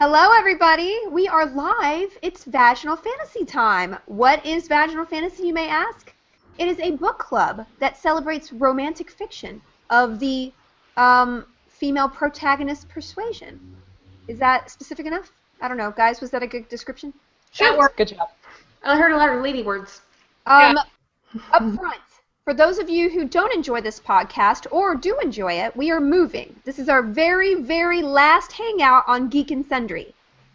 Hello, everybody. We are live. It's Vaginal Fantasy time. What is Vaginal Fantasy, you may ask? It is a book club that celebrates romantic fiction of the female protagonist persuasion. Is that specific enough? I don't know. Guys, was that a good description? Sure. Good job. I heard a lot of lady words. Up front, for those of you who don't enjoy this podcast or do enjoy it, we are moving. This is our very, very last hangout on Geek and Sundry.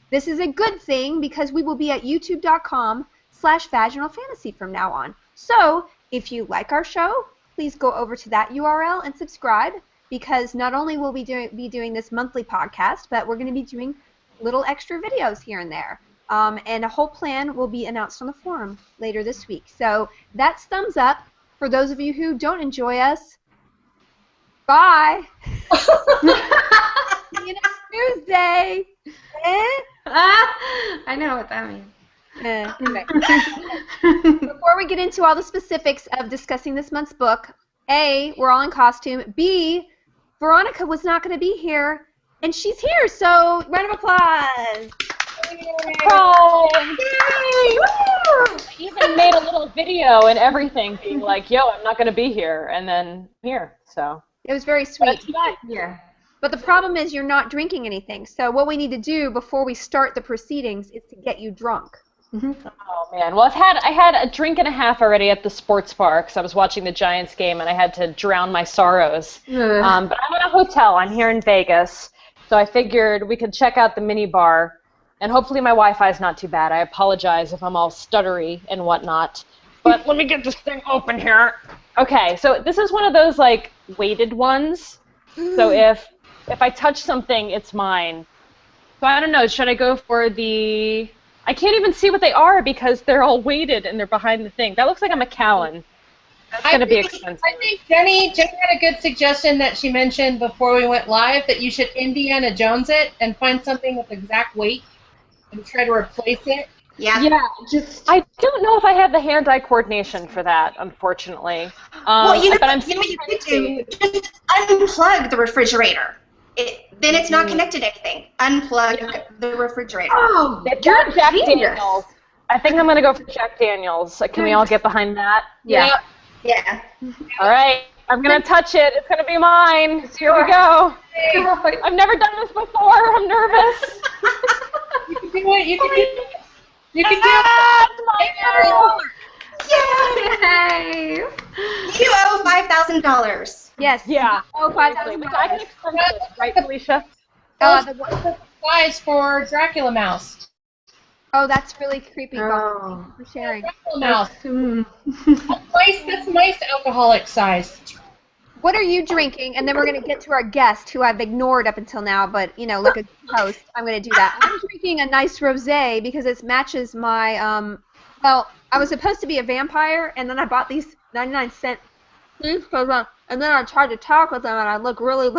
This is a good thing because we will be at youtube.com/vaginalfantasy from now on. So, if you like our show, please go over to that URL and subscribe, because not only will we be doing this monthly podcast, but we're going to be doing little extra videos here and there. And a whole plan will be announced on the forum later this week. So that's thumbs up. For those of you who don't enjoy us, bye. See you next Tuesday. I know what that means. Anyway. Before we get into all the specifics of discussing this month's book, A, we're all in costume. B, Veronica was not going to be here, and she's here, so round of applause. Oh, yay! Woo! I even made a little video and everything, being like, "Yo, I'm not going to be here," and then here. So it was very sweet. Yeah. But the problem is you're not drinking anything. So what we need to do before we start the proceedings is to get you drunk. Oh man, well I had a drink and a half already at the sports bar because I was watching the Giants game and I had to drown my sorrows. But I'm in a hotel. I'm here in Vegas, so I figured we could check out the mini bar. And hopefully my Wi-Fi is not too bad. I apologize if I'm all stuttery and whatnot. But let me get this thing open here. Okay, so this is one of those, like, weighted ones. So if I touch something, it's mine. So I don't know. Should I go for the... I can't even see what they are because they're all weighted and they're behind the thing. That looks like a Macallan. That's going to be expensive. I think Jenny had a good suggestion that she mentioned before we went live, that you should Indiana Jones it and find something with exact weight and try to replace it. Yeah. I don't know if I have the hand-eye coordination for that, unfortunately. Well, you know but what you could do? Just unplug the refrigerator. Then it's not connected to anything. Unplug the refrigerator. Oh, They've got Jack genius. Daniels. I think I'm going to go for Jack Daniels. Can we all get behind that? Yeah. Yeah. All right. I'm going to touch it. It's going to be mine. Here we go. I've never done this before. I'm nervous. You can do it. You can do it. You can do it. Yay! You owe $5,000. Yes. Yeah. Oh, I $5,000. can expense this, right, Felicia? Size for Dracula Mouse. Oh, that's really creepy. Oh. Thank you for sharing. Dracula Mouse. That's nice alcoholic size. What are you drinking? And then we're going to get to our guest, who I've ignored up until now, but, you know, like a host, I'm going to do that. I'm drinking a nice rosé because it matches my, well, I was supposed to be a vampire, and then I bought these 99-cent things, and then I tried to talk with them, and I look really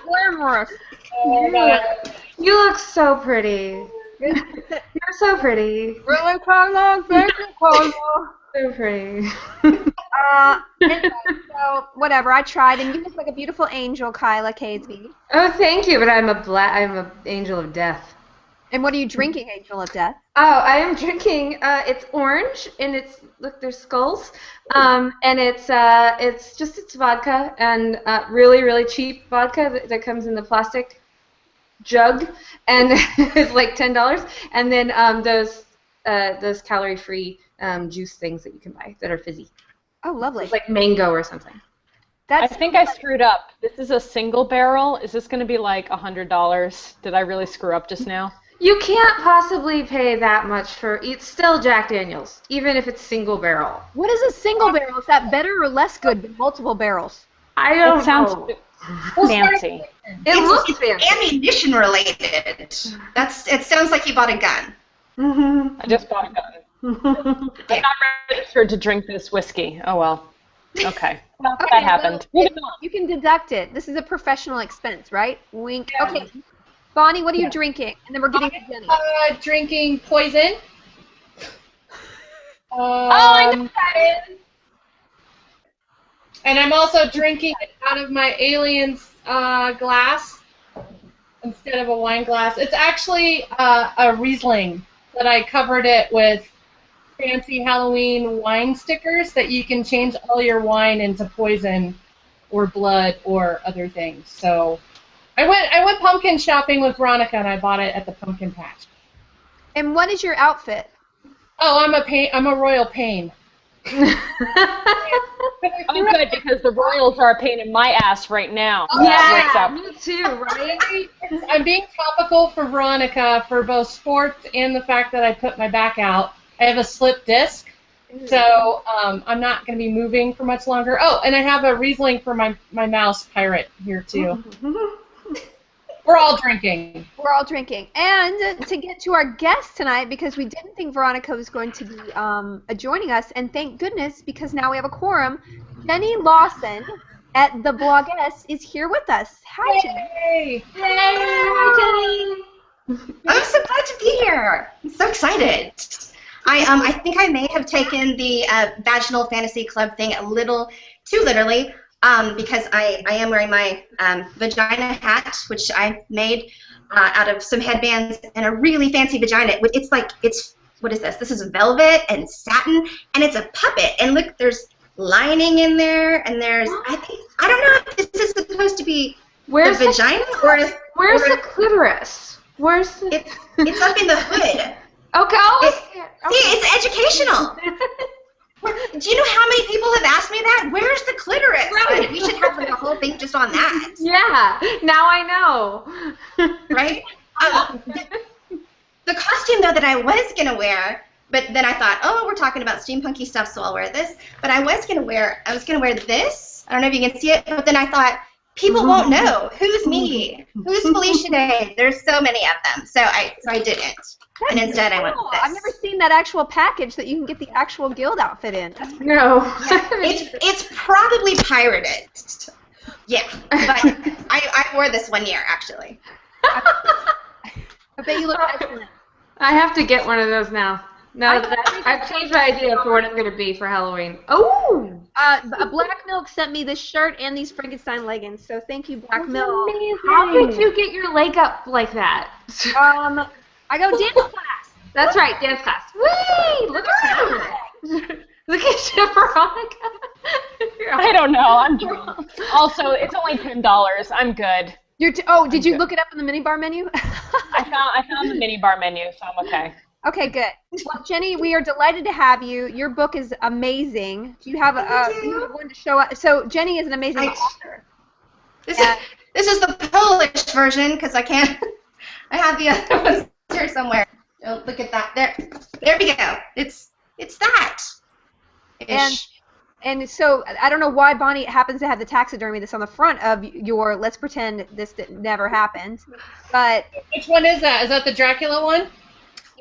glamorous. You look so pretty. You're so pretty. Really, Carla? Thank you, Carla. So pretty. Anyway, so whatever. I tried, and you look like a beautiful angel, Kyla Kazebee. Oh, thank you, but I'm a angel of death. And what are you drinking, Angel of Death? Oh, I am drinking. It's orange, and look, there's skulls. And it's vodka, and really, really cheap vodka that comes in the plastic jug, and it's like $10. And then those calorie-free juice things that you can buy that are fizzy. Oh, lovely. It's like mango or something. I think I screwed up. This is a single barrel. Is this going to be like $100? Did I really screw up just now? You can't possibly pay that much for. It's still Jack Daniels, even if it's single barrel. What is a single barrel? Is that better or less good than multiple barrels? I don't It sounds know. fancy. It looks fancy. Ammunition related. It sounds like you bought a gun. I just bought a gun. I'm not registered to drink this whiskey. Oh well. Okay. Well, Okay, that happened. well, you can deduct it. This is a professional expense, right? Wink. Yeah. Okay. Bonnie, what are you drinking? And then we're getting to Jenny. Drinking poison. I know what that is. And I'm also drinking it out of my alien's glass instead of a wine glass. It's actually a Riesling that I covered it with fancy Halloween wine stickers that you can change all your wine into poison or blood or other things. So I went pumpkin shopping with Veronica and I bought it at the pumpkin patch. And what is your outfit? Oh, I'm a royal pain. I'm good because the Royals are a pain in my ass right now. Yeah, me too, right? I'm being topical for Veronica for both sports and the fact that I put my back out. I have a slip disc, so I'm not going to be moving for much longer. Oh, and I have a Riesling for my mouse pirate here too. We're all drinking. We're all drinking. And to get to our guest tonight, because we didn't think Veronica was going to be joining us, and thank goodness, because now we have a quorum, Jenny Lawson at the Bloggess is here with us. Hi, Jenny. Yay! Hi, Jenny. I'm so glad to be here. I'm so excited. I think I may have taken the Vaginal Fantasy Club thing a little too literally. Because I am wearing my vagina hat, which I made out of some headbands and a really fancy vagina. It's what is this? This is velvet and satin, and it's a puppet. And look, there's lining in there, and there's I don't know if this is supposed to be the vagina Where's the clitoris? Where's the? It's up in the hood. Okay. See, it's educational. Do you know how many people have asked me that? Where's the clitoris? Right. We should have the whole thing just on that. Yeah, now I know. Right? The costume, though, that I was going to wear, but then I thought, oh, we're talking about steampunky stuff, so I'll wear this. But I was going to wear this. I don't know if you can see it, but then I thought, people won't know. Who's me? Who's Felicia Day? There's so many of them. So I didn't. And instead I went with this. I've never seen that actual package that you can get the actual guild outfit in. No. Yeah, it's probably pirated. Yeah, but I wore this one year, actually. I bet you look excellent. I have to get one of those now. No, I've changed my idea for what I'm going to be for Halloween. Oh! Black Milk sent me this shirt and these Frankenstein leggings, so thank you, Black Milk. Amazing. How did you get your leg up like that? I go dance class. That's right, dance class. Whee! Look at that. Look at you, Veronica. I don't know. I'm drunk. Also, it's only $10. I'm good. Did you look it up in the minibar menu? I found the minibar menu, so I'm okay. Okay, good. Well, Jenny, we are delighted to have you. Your book is amazing. Do you have one to show us? So Jenny is an amazing author. This is the Polish version because I can't. I have the other ones here somewhere. Oh, look at that. There we go. It's that. And so I don't know why Bonnie happens to have the taxidermy that's on the front of your. Let's pretend this never happened. But which one is that? Is that the Dracula one?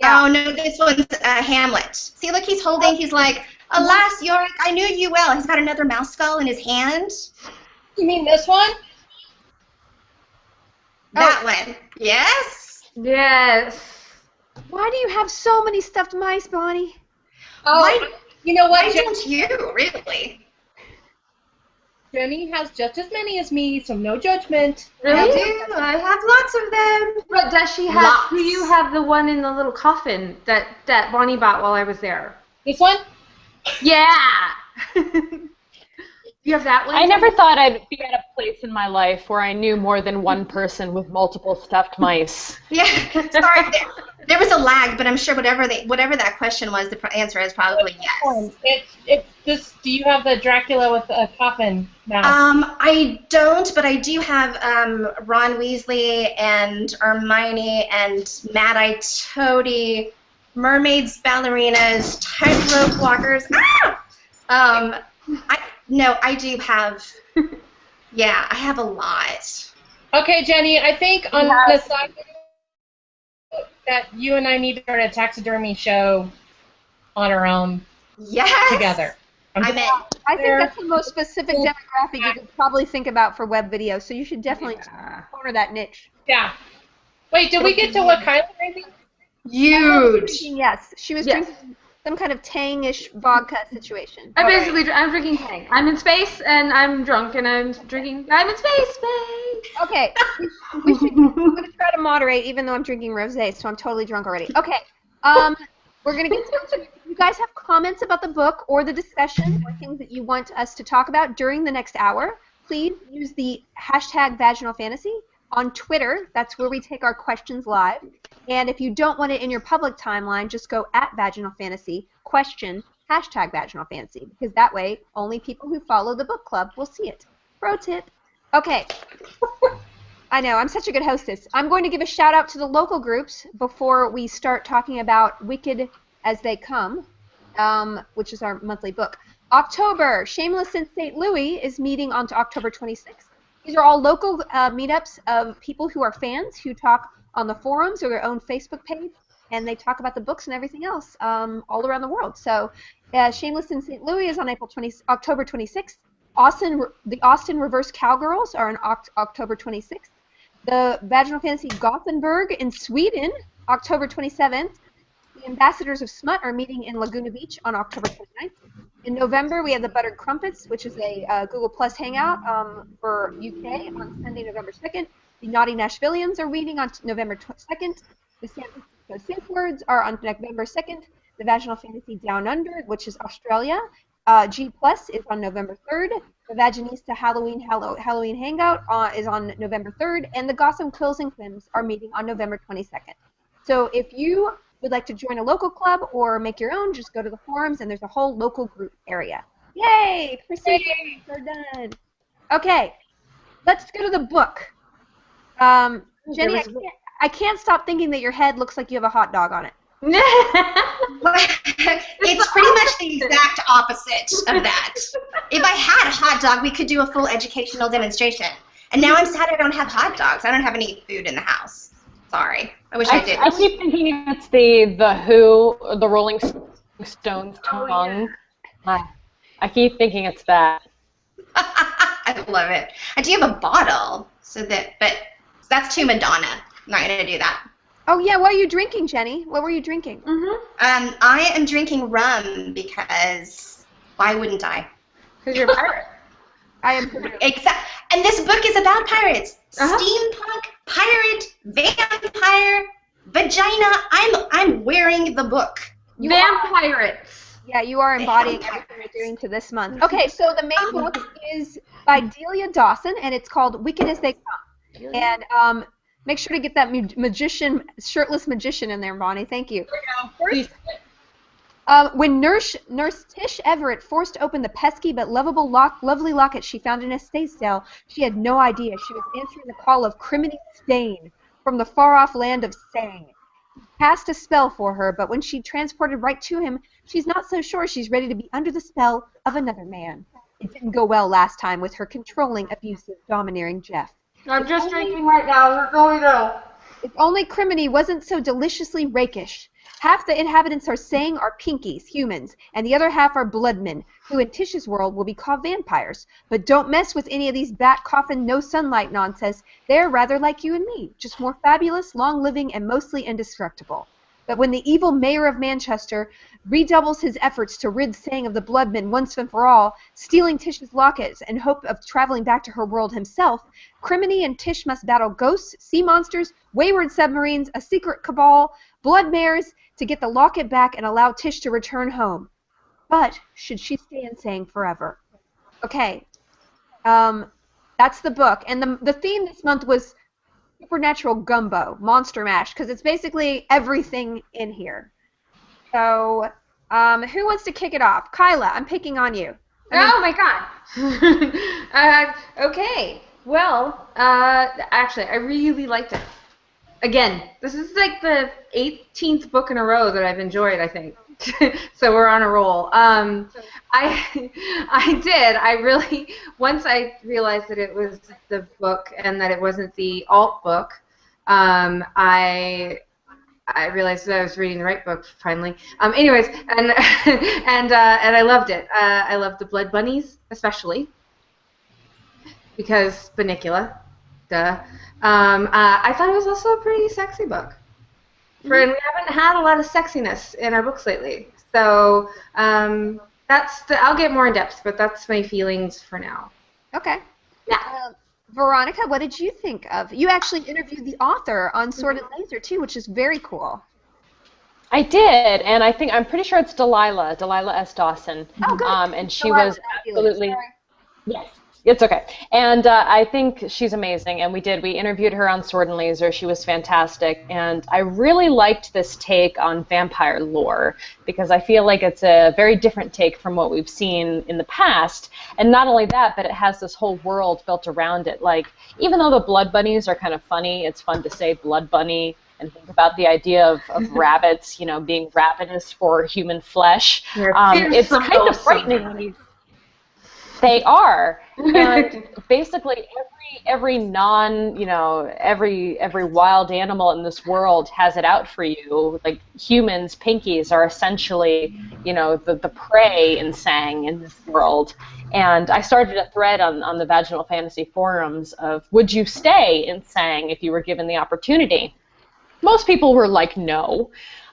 Yeah. Oh no, this one's Hamlet. See, look, he's holding. He's like, "Alas, Yorick, I knew you well." He's got another mouse skull in his hand. You mean this one? That one. Yes. Yes. Why do you have so many stuffed mice, Bonnie? Oh, you know what? Why don't you, really? Jenny has just as many as me, so no judgment. Really? I do. I have lots of them. But does she have? Lots. Do you have the one in the little coffin that Bonnie bought while I was there? This one? Yeah. You have that one? I never thought I'd be at a place in my life where I knew more than one person with multiple stuffed mice. Yeah. Sorry, there was a lag, but I'm sure whatever that question was, the answer is probably yes. Do you have the Dracula with a coffin now? I don't, but I do have Ron Weasley and Hermione and Mad-Eye Toady, mermaids, ballerinas, tightrope walkers. Ah! I do have. Yeah, I have a lot. Okay, Jenny, I think on the side that you and I need to start a taxidermy show on our own. Yes. Together. I'm in. I think that's the most specific demographic you could probably think about for web video, so you should definitely corner that niche. Yeah. Wait, did we get to what Kyla drinking? Huge. Yes, she was drinking some kind of Tang-ish vodka situation. I'm drinking Tang. I'm in space and I'm drunk and I'm in space. Okay, we should. I'm going to try to moderate, even though I'm drinking rosé, so I'm totally drunk already. Okay, we're going to get to if you guys have comments about the book or the discussion or things that you want us to talk about during the next hour, please use the hashtag Vaginal Fantasy on Twitter. That's where we take our questions live. And if you don't want it in your public timeline, just go at Vaginal Fantasy, question, hashtag Vaginal Fantasy, because that way only people who follow the book club will see it. Pro tip. Okay. I know, I'm such a good hostess. I'm going to give a shout out to the local groups before we start talking about Wicked as They Come, which is our monthly book. October, Shameless in St. Louis is meeting on October 26th. These are all local meetups of people who are fans who talk on the forums or their own Facebook page, and they talk about the books and everything else all around the world. So Shameless in St. Louis is on October 26th. The Austin Reverse Cowgirls are on October 26th. The Vaginal Fantasy Gothenburg in Sweden, October 27th. The Ambassadors of Smut are meeting in Laguna Beach on October 29th. In November, we have the Buttered Crumpets, which is a Google Plus hangout for UK on Sunday, November 2nd. The Naughty Nashvillians are meeting on November 2nd. The San Francisco Safe Words are on November 2nd. The Vaginal Fantasy Down Under, which is Australia, G Plus is on November 3rd. The Vaginista Halloween Hangout is on November 3rd. And the Gotham Quills and Quims are meeting on November 22nd. So if you would like to join a local club or make your own, just go to the forums, and there's a whole local group area. Yay! Procedures are done. Okay, let's go to the book. Jenny, I can't stop thinking that your head looks like you have a hot dog on it. It's pretty much the exact opposite of that. If I had a hot dog, we could do a full educational demonstration. And now I'm sad I don't have hot dogs. I don't have any food in the house. Sorry. I wish I did. I keep thinking it's the Who, the Rolling Stones tongue. Yeah. I keep thinking it's that. I love it. I do have a bottle, but that's too Madonna. I'm not gonna do that. Oh yeah, what are you drinking, Jenny? What were you drinking? I am drinking rum because why wouldn't I? Because you're a pirate. I am. And this book is about pirates. Steampunk, pirate, vampire, vagina. I'm wearing the book. Vampirates. Yeah, you are embodying everything we're doing to this month. Okay, so the main book is by Delilah Dawson, and it's called Wicked as They Come. And make sure to get that shirtless magician in there, Bonnie. Thank you. First, when Nurse Tish Everett forced open the pesky but lovely locket she found in a stay cell, she had no idea she was answering the call of Criminy Stain from the far-off land of Sang. He cast a spell for her, but when she transported right to him, she's not so sure she's ready to be under the spell of another man. It didn't go well last time with her controlling, abusive, domineering Jeff. I'm just drinking right now. We're going to. If only Criminy wasn't so deliciously rakish. Half the inhabitants are Sang are pinkies, humans, and the other half are bloodmen, who in Tish's world will be called vampires. But don't mess with any of these bat coffin, no sunlight nonsense. They're rather like you and me, just more fabulous, long-living, and mostly indestructible. But when the evil mayor of Manchester redoubles his efforts to rid Sang of the bloodmen once and for all, stealing Tish's lockets in hope of traveling back to her world himself, Criminy and Tish must battle ghosts, sea monsters, wayward submarines, a secret cabal, blood mares, to get the locket back and allow Tish to return home. But should she stay in Sang forever? Okay, that's the book. And the theme this month was Supernatural Gumbo, Monster Mash, because it's basically everything in here. So, who wants to kick it off? Kyla, I'm picking on you. Oh my god. Okay. Well, actually, I really liked it. Again, this is like the 18th book in a row that I've enjoyed, I think. So we're on a roll. I really, once I realized that it was the book and that it wasn't the alt book, I realized that I was reading the right book finally. Anyways, and I loved it. I loved the blood bunnies especially because Bunnicula, duh. I thought it was also a pretty sexy book. And we haven't had a lot of sexiness in our books lately. So I'll get more in depth, but that's my feelings for now. Okay. Yeah. Veronica, what did you think of? You actually interviewed the author on Sword and Laser too, which is very cool. I did, and I'm pretty sure it's Delilah S. Dawson. Oh, good. And she Delilah, was absolutely, yes, it's okay. And I think she's amazing, and we interviewed her on Sword and Laser. She was fantastic, and I really liked this take on vampire lore, because I feel like it's a very different take from what we've seen in the past. And not only that, but it has this whole world built around it. Like, even though the blood bunnies are kind of funny, it's fun to say blood bunny, and think about the idea of rabbits, being ravenous for human flesh. It's kind of frightening when they are. And basically every every wild animal in this world has it out for you. Like humans, pinkies, are essentially, the prey in Sang in this world. And I started a thread on the Vaginal Fantasy forums of, would you stay in Sang if you were given the opportunity? Most people were like, no,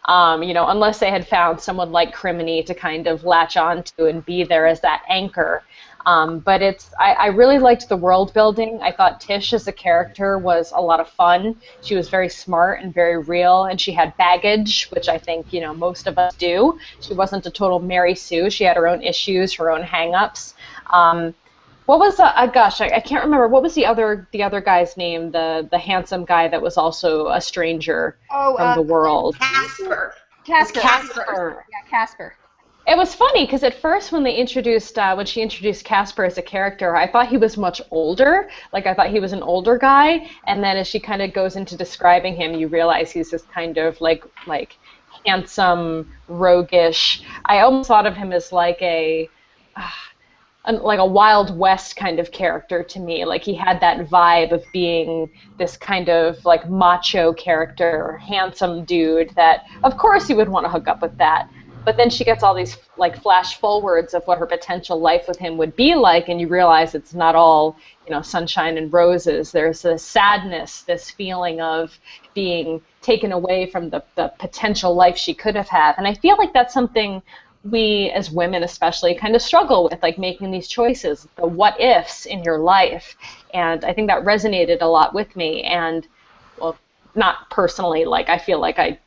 unless they had found someone like Criminy to kind of latch onto and be there as that anchor. But I really liked the world building. I thought Tish as a character was a lot of fun. She was very smart and very real, and she had baggage, which I think, most of us do. She wasn't a total Mary Sue. She had her own issues, her own hang-ups. What was gosh, I can't remember. What was the other guy's name? The handsome guy that was also a stranger from the world. Casper. Casper. Yeah, Casper. It was funny because at first when she introduced Casper as a character, I thought he was much older. Like, I thought he was an older guy, and then as she kind of goes into describing him, you realize he's this kind of like handsome, roguish. I almost thought of him as like a Wild West kind of character to me. Like, he had that vibe of being this kind of like macho character, handsome dude that, of course, you would want to hook up with that. But then she gets all these like flash forwards of what her potential life with him would be like, and you realize it's not all, sunshine and roses. There's this sadness, this feeling of being taken away from the potential life she could have had. And I feel like that's something we as women especially kind of struggle with, like making these choices, the what ifs in your life. And I think that resonated a lot with me. And, well, not personally, like I feel like I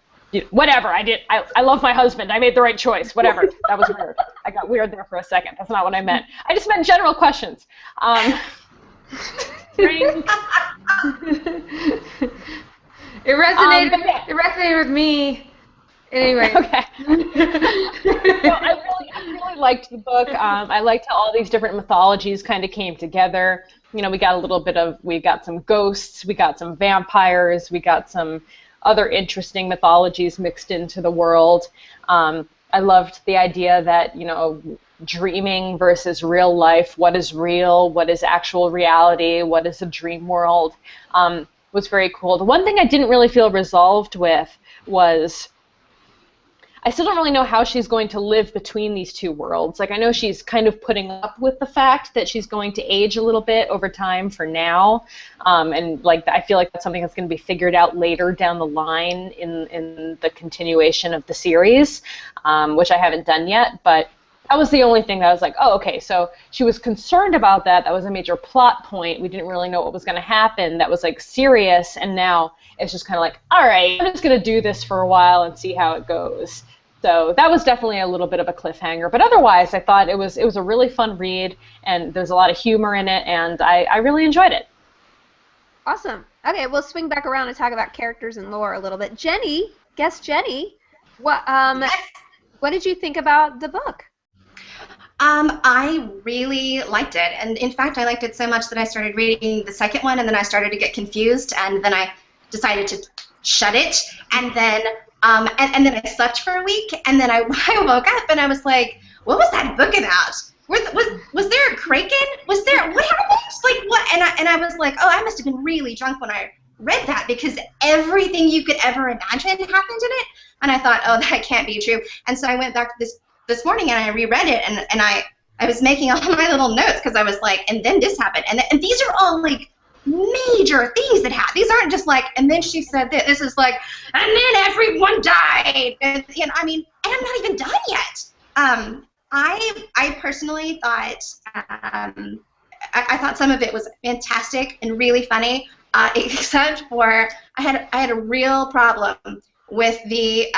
love my husband. I made the right choice. Whatever. That was weird. I got weird there for a second. That's not what I meant. I just meant general questions. It resonated with me. Anyway. Okay. I really liked the book. I liked how all these different mythologies kind of came together. We got some ghosts, we got some vampires, we got some other interesting mythologies mixed into the world. I loved the idea that, dreaming versus real life, what is real, what is actual reality, what is a dream world, was very cool. The one thing I didn't really feel resolved with was, I still don't really know how she's going to live between these two worlds. Like, I know she's kind of putting up with the fact that she's going to age a little bit over time for now, and like I feel like that's something that's going to be figured out later down the line in the continuation of the series, which I haven't done yet. But that was the only thing that I was like, oh, okay, so she was concerned about that. That was a major plot point. We didn't really know what was going to happen. That was like serious, and now it's just kind of like, all right, I'm just going to do this for a while and see how it goes. So that was definitely a little bit of a cliffhanger. But otherwise, I thought it was a really fun read, and there's a lot of humor in it, and I really enjoyed it. Awesome. Okay, we'll swing back around and talk about characters and lore a little bit. Jenny, what did you think about the book? I really liked it, and in fact, I liked it so much that I started reading the second one, and then I started to get confused, and then I decided to shut it, and then and then I slept for a week, and then I woke up, and I was like, what was that book about? Was there a kraken? What happened? Like, what? And I was like, oh, I must have been really drunk when I read that, because everything you could ever imagine happened in it, and I thought, oh, that can't be true. And so I went back to this morning, and I reread it, and I was making all my little notes, because I was like, and then this happened, and these are all like major things that happen. These aren't just like, and then she said that. This is like, and then everyone died, and I mean, and I'm not even done yet. I personally thought I thought some of it was fantastic and really funny, except for I had a real problem with the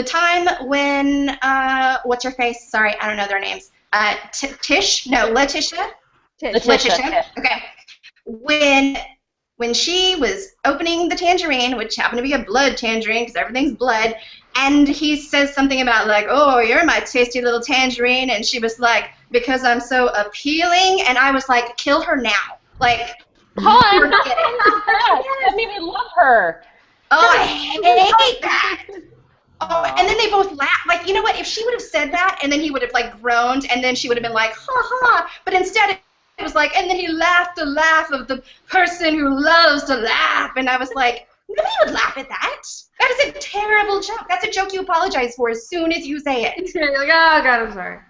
time when what's her face? Sorry, I don't know their names. Tish? No, Letitia. Letitia. Okay. When she was opening the tangerine, which happened to be a blood tangerine because everything's blood, and he says something about like, "Oh, you're my tasty little tangerine," and she was like, "Because I'm so appealing," and I was like, "Kill her now!" Like, Hun, that made me love her. oh, I hate that. Oh, and then they both laughed. Like, you know what? If she would have said that, and then he would have like groaned, and then she would have been like, "Ha ha!" But instead, it was like, and then he laughed the laugh of the person who loves to laugh, and I was like, nobody would laugh at that. That is a terrible joke. That's a joke you apologize for as soon as you say it. You're like, oh God, I'm sorry.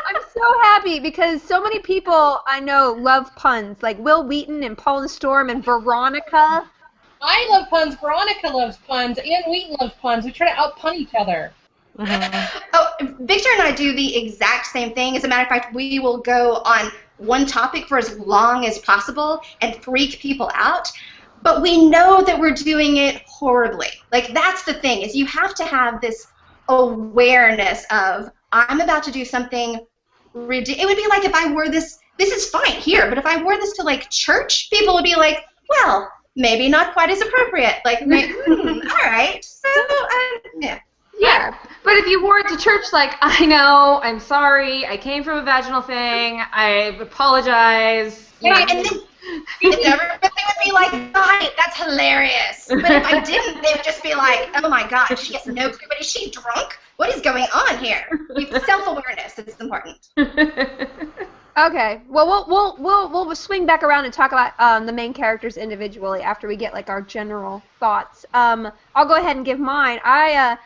I'm so happy because so many people I know love puns, like Will Wheaton and Paul the Storm and Veronica. I love puns. Veronica loves puns. Ann Wheaton loves puns. We try to out-pun each other. Oh, Victor and I do the exact same thing. As a matter of fact, we will go on one topic for as long as possible and freak people out, but we know that we're doing it horribly. Like, that's the thing, is you have to have this awareness of, I'm about to do something ridiculous. It would be like if I wore this is fine here, but if I wore this to, like, church, people would be like, well, maybe not quite as appropriate. Like, all right, so, yeah. Yeah, but if you wore it to church, like, I know, I'm sorry, I came from a vaginal thing, I apologize. Yeah, and then everybody would be like, got it, that's hilarious. But if I didn't, they would just be like, oh my God, she has no clue, but is she drunk? What is going on here? Self-awareness is important. Okay, well, we'll swing back around and talk about the main characters individually after we get like our general thoughts. I'll go ahead and give mine. I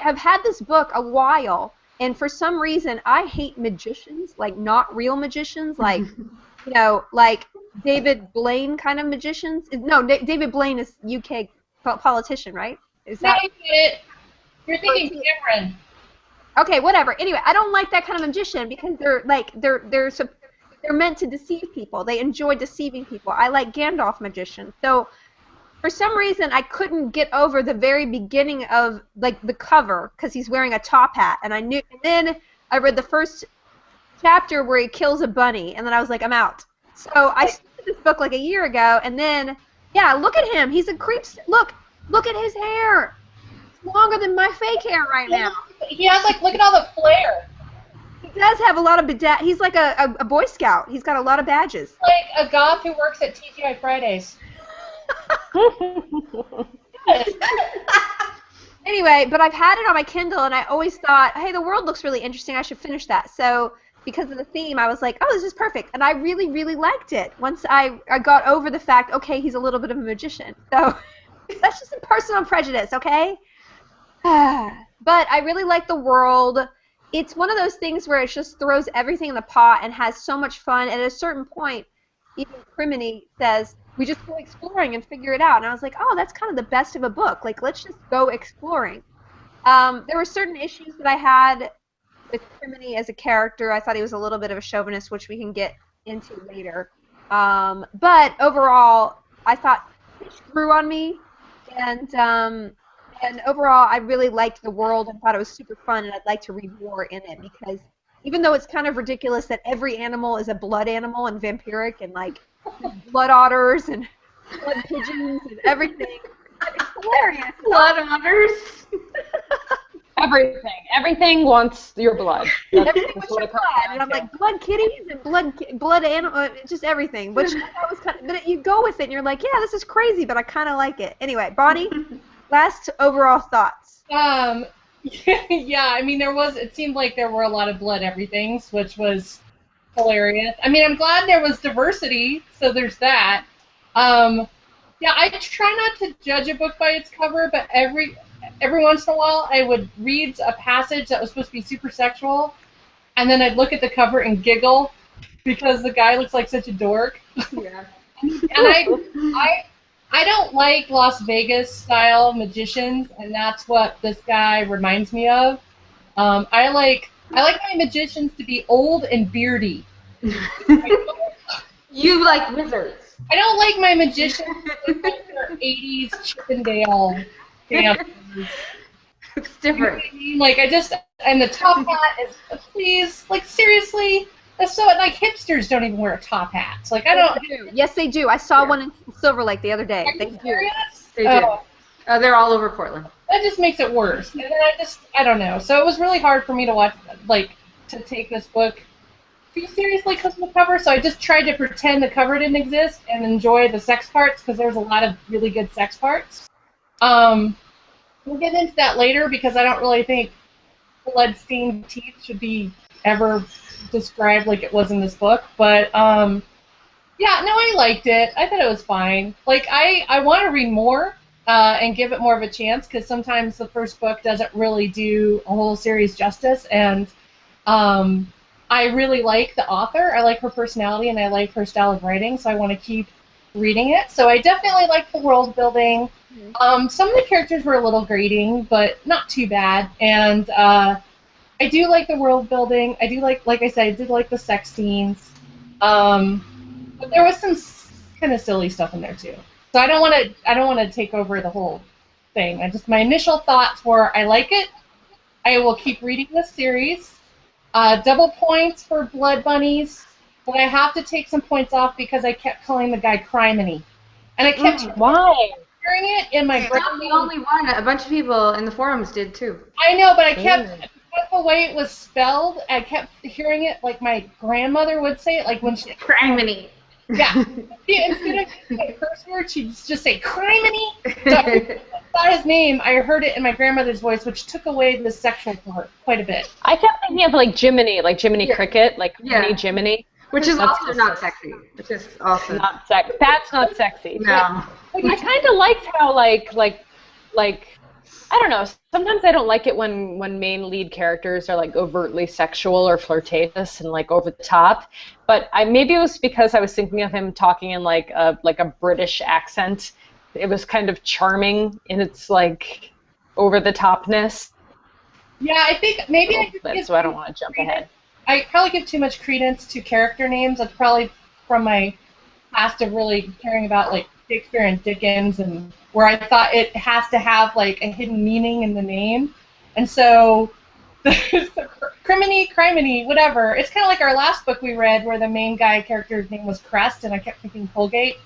have had this book a while, and for some reason, I hate magicians, like not real magicians, like, you know, like David Blaine kind of magicians. No, David Blaine is UK politician, right? Is that? No, you get it. You're thinking Cameron. Okay, whatever. Anyway, I don't like that kind of magician because they're meant to deceive people. They enjoy deceiving people. I like Gandalf magicians. So for some reason, I couldn't get over the very beginning of like the cover because he's wearing a top hat, and I knew. And then I read the first chapter where he kills a bunny, and then I was like, I'm out. So I started this book like a year ago, and then yeah, look at him. He's a creep. Look at his hair. It's longer than my fake hair right now. He has like, look at all the flair. He does have a lot of he's like a Boy Scout. He's got a lot of badges. Like a goth who works at TGI Fridays. Anyway, but I've had it on my Kindle, and I always thought, hey, the world looks really interesting. I should finish that. So because of the theme, I was like, oh, this is perfect. And I really, really liked it once I got over the fact, okay, he's a little bit of a magician. So that's just a personal prejudice, okay? But I really like the world. It's one of those things where it just throws everything in the pot and has so much fun. And at a certain point, even Criminy says, we just go exploring and figure it out. And I was like, oh, that's kind of the best of a book. Like, let's just go exploring. There were certain issues that I had with Criminy as a character. I thought he was a little bit of a chauvinist, which we can get into later. But overall, I thought it grew on me. And overall, I really liked the world and thought it was super fun, and I'd like to read more in it because even though it's kind of ridiculous that every animal is a blood animal and vampiric and like blood otters and blood pigeons and everything, it's hilarious. Blood otters. Everything wants your blood. Everything wants your blood, and I'm like blood kitties and blood animal, just everything. Which I thought was kind of, but you go with it and you're like, yeah, this is crazy, but I kind of like it. Anyway, Bonnie. Last overall thoughts. Yeah, I mean, it seemed like there were a lot of blood everythings, which was hilarious. I mean, I'm glad there was diversity, so there's that. Yeah, I try not to judge a book by its cover, but every once in a while I would read a passage that was supposed to be super sexual, and then I'd look at the cover and giggle because the guy looks like such a dork. Yeah. And I don't like Las Vegas style magicians, and that's what this guy reminds me of. I like I like my magicians to be old and beardy. You like wizards. I don't like my magicians to look like their 80s Chippendale dancers. It's You know different. what I mean? Like, and the top hat is, please, like, seriously? That's so, like, hipsters don't even wear top hats. Like, I don't. Yes, they do. I saw one in Silver Lake the other day. Are They you do. serious? They do. They're all over Portland. That just makes it worse. And then I don't know. So it was really hard for me to watch, like, to take this book too seriously because of the cover. So I just tried to pretend the cover didn't exist and enjoy the sex parts because there was a lot of really good sex parts. We'll get into that later because I don't really think blood-stained teeth should be ever described like it was in this book. But, yeah, no, I liked it. I thought it was fine. Like, I want to read more and give it more of a chance because sometimes the first book doesn't really do a whole series justice. And I really like the author. I like her personality and I like her style of writing, so I want to keep reading it. So I definitely like the world building. Some of the characters were a little grating, but not too bad. And I do like the world building. I do like I said, I did like the sex scenes. But there was some kind of silly stuff in there too. So I don't want to take over the whole thing. My initial thoughts were I like it. I will keep reading this series. Double points for Blood Bunnies, but I have to take some points off because I kept calling the guy Criminy. And I kept Why? hearing it in my brain. Not the only one. A bunch of people in the forums did too. I know, but I kept, because the way it was spelled, I kept hearing it like my grandmother would say it, like when she... Criminy. Yeah. Instead of using a curse word, she'd just say, Criminy! So I saw his name, I heard it in my grandmother's voice, which took away the sexual part quite a bit. I kept thinking of like Jiminy Cricket, like Mini Jiminy. Which is That's also not sexy. Which is also not sexy. That's not sexy. No. I kind of liked how like I don't know. Sometimes I don't like it when main lead characters are like overtly sexual or flirtatious and like over the top. But maybe it was because I was thinking of him talking in like a British accent. It was kind of charming in its like over the topness. Yeah, I think maybe So I don't want to jump ahead. I probably give too much credence to character names. That's probably from my past of really caring about like Shakespeare and Dickens, and where I thought it has to have like a hidden meaning in the name. And so, Criminy, whatever. It's kind of like our last book we read, where the main guy character's name was Crest, and I kept thinking Colgate.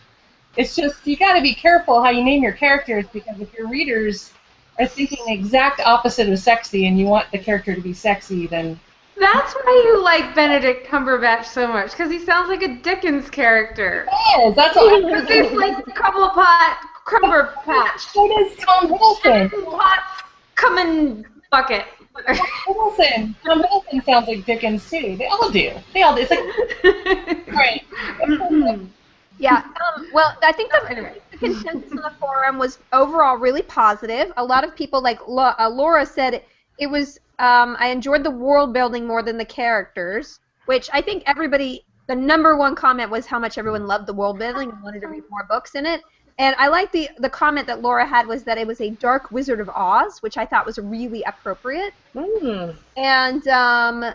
It's just you got to be careful how you name your characters because if your readers are thinking the exact opposite of sexy, and you want the character to be sexy, then. That's why you like Benedict Cumberbatch so much, because he sounds like a Dickens character. Yes, that's all. It's like Cumberpatch. So does Tom Hiddleston. Pot's coming bucket. Tom Hiddleston sounds like Dickens too. They all do. It's like, right. Yeah. Well, I think the consensus in the forum was overall really positive. A lot of people, like Laura said, it was. I enjoyed the world building more than the characters, which I think everybody. The number one comment was how much everyone loved the world building and wanted to read more books in it. And I like the comment that Laura had was that it was a dark Wizard of Oz, which I thought was really appropriate. And a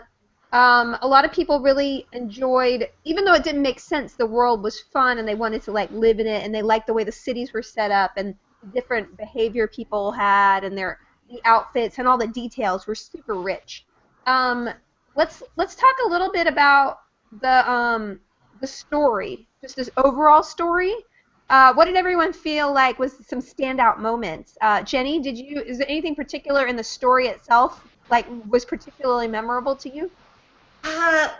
lot of people really enjoyed, even though it didn't make sense, the world was fun and they wanted to like live in it, and they liked the way the cities were set up and the different behavior people had and the outfits and all the details were super rich. Let's talk a little bit about the story, just this overall story. What did everyone feel like was some standout moments? Jenny, is there anything particular in the story itself like was particularly memorable to you? To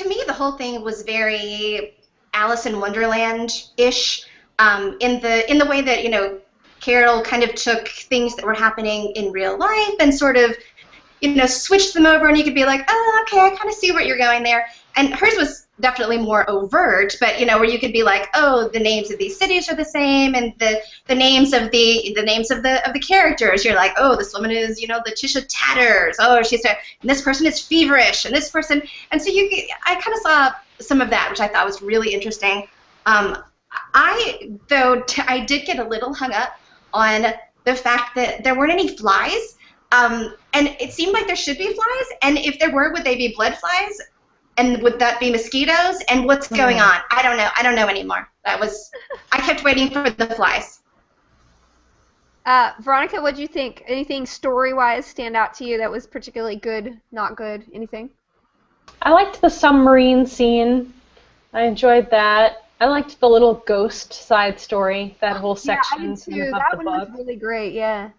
me, the whole thing was very Alice in Wonderland-ish, in the way that, Carol kind of took things that were happening in real life and sort of, switched them over, and you could be like, oh, okay, I kind of see where you're going there. And hers was definitely more overt, but where you could be like, oh, the names of these cities are the same, and the names of the characters. You're like, oh, this woman is, Letitia Tatters. Oh, and this person is feverish, and this person, and so I kind of saw some of that, which I thought was really interesting. I did get a little hung up on the fact that there weren't any flies. And it seemed like there should be flies, and if there were, would they be blood flies? And would that be mosquitoes? And what's going on? I don't know. I don't know anymore. I kept waiting for the flies. Veronica, what'd you think? Anything story-wise stand out to you that was particularly good, not good, anything? I liked the submarine scene. I enjoyed that. I liked the little ghost side story, that whole section. Yeah, I did too. About That the one book. was really great, yeah.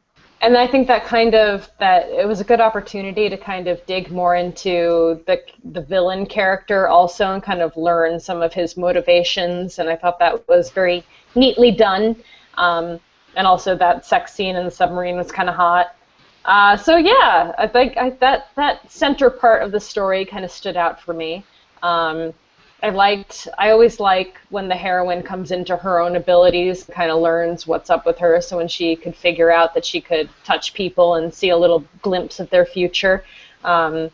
And I think that it was a good opportunity to kind of dig more into the villain character also and kind of learn some of his motivations, and I thought that was very neatly done. And also that sex scene in the submarine was kind of hot. So yeah, I think that center part of the story kind of stood out for me. I always like when the heroine comes into her own abilities, kind of learns what's up with her. So when she could figure out that she could touch people and see a little glimpse of their future. Was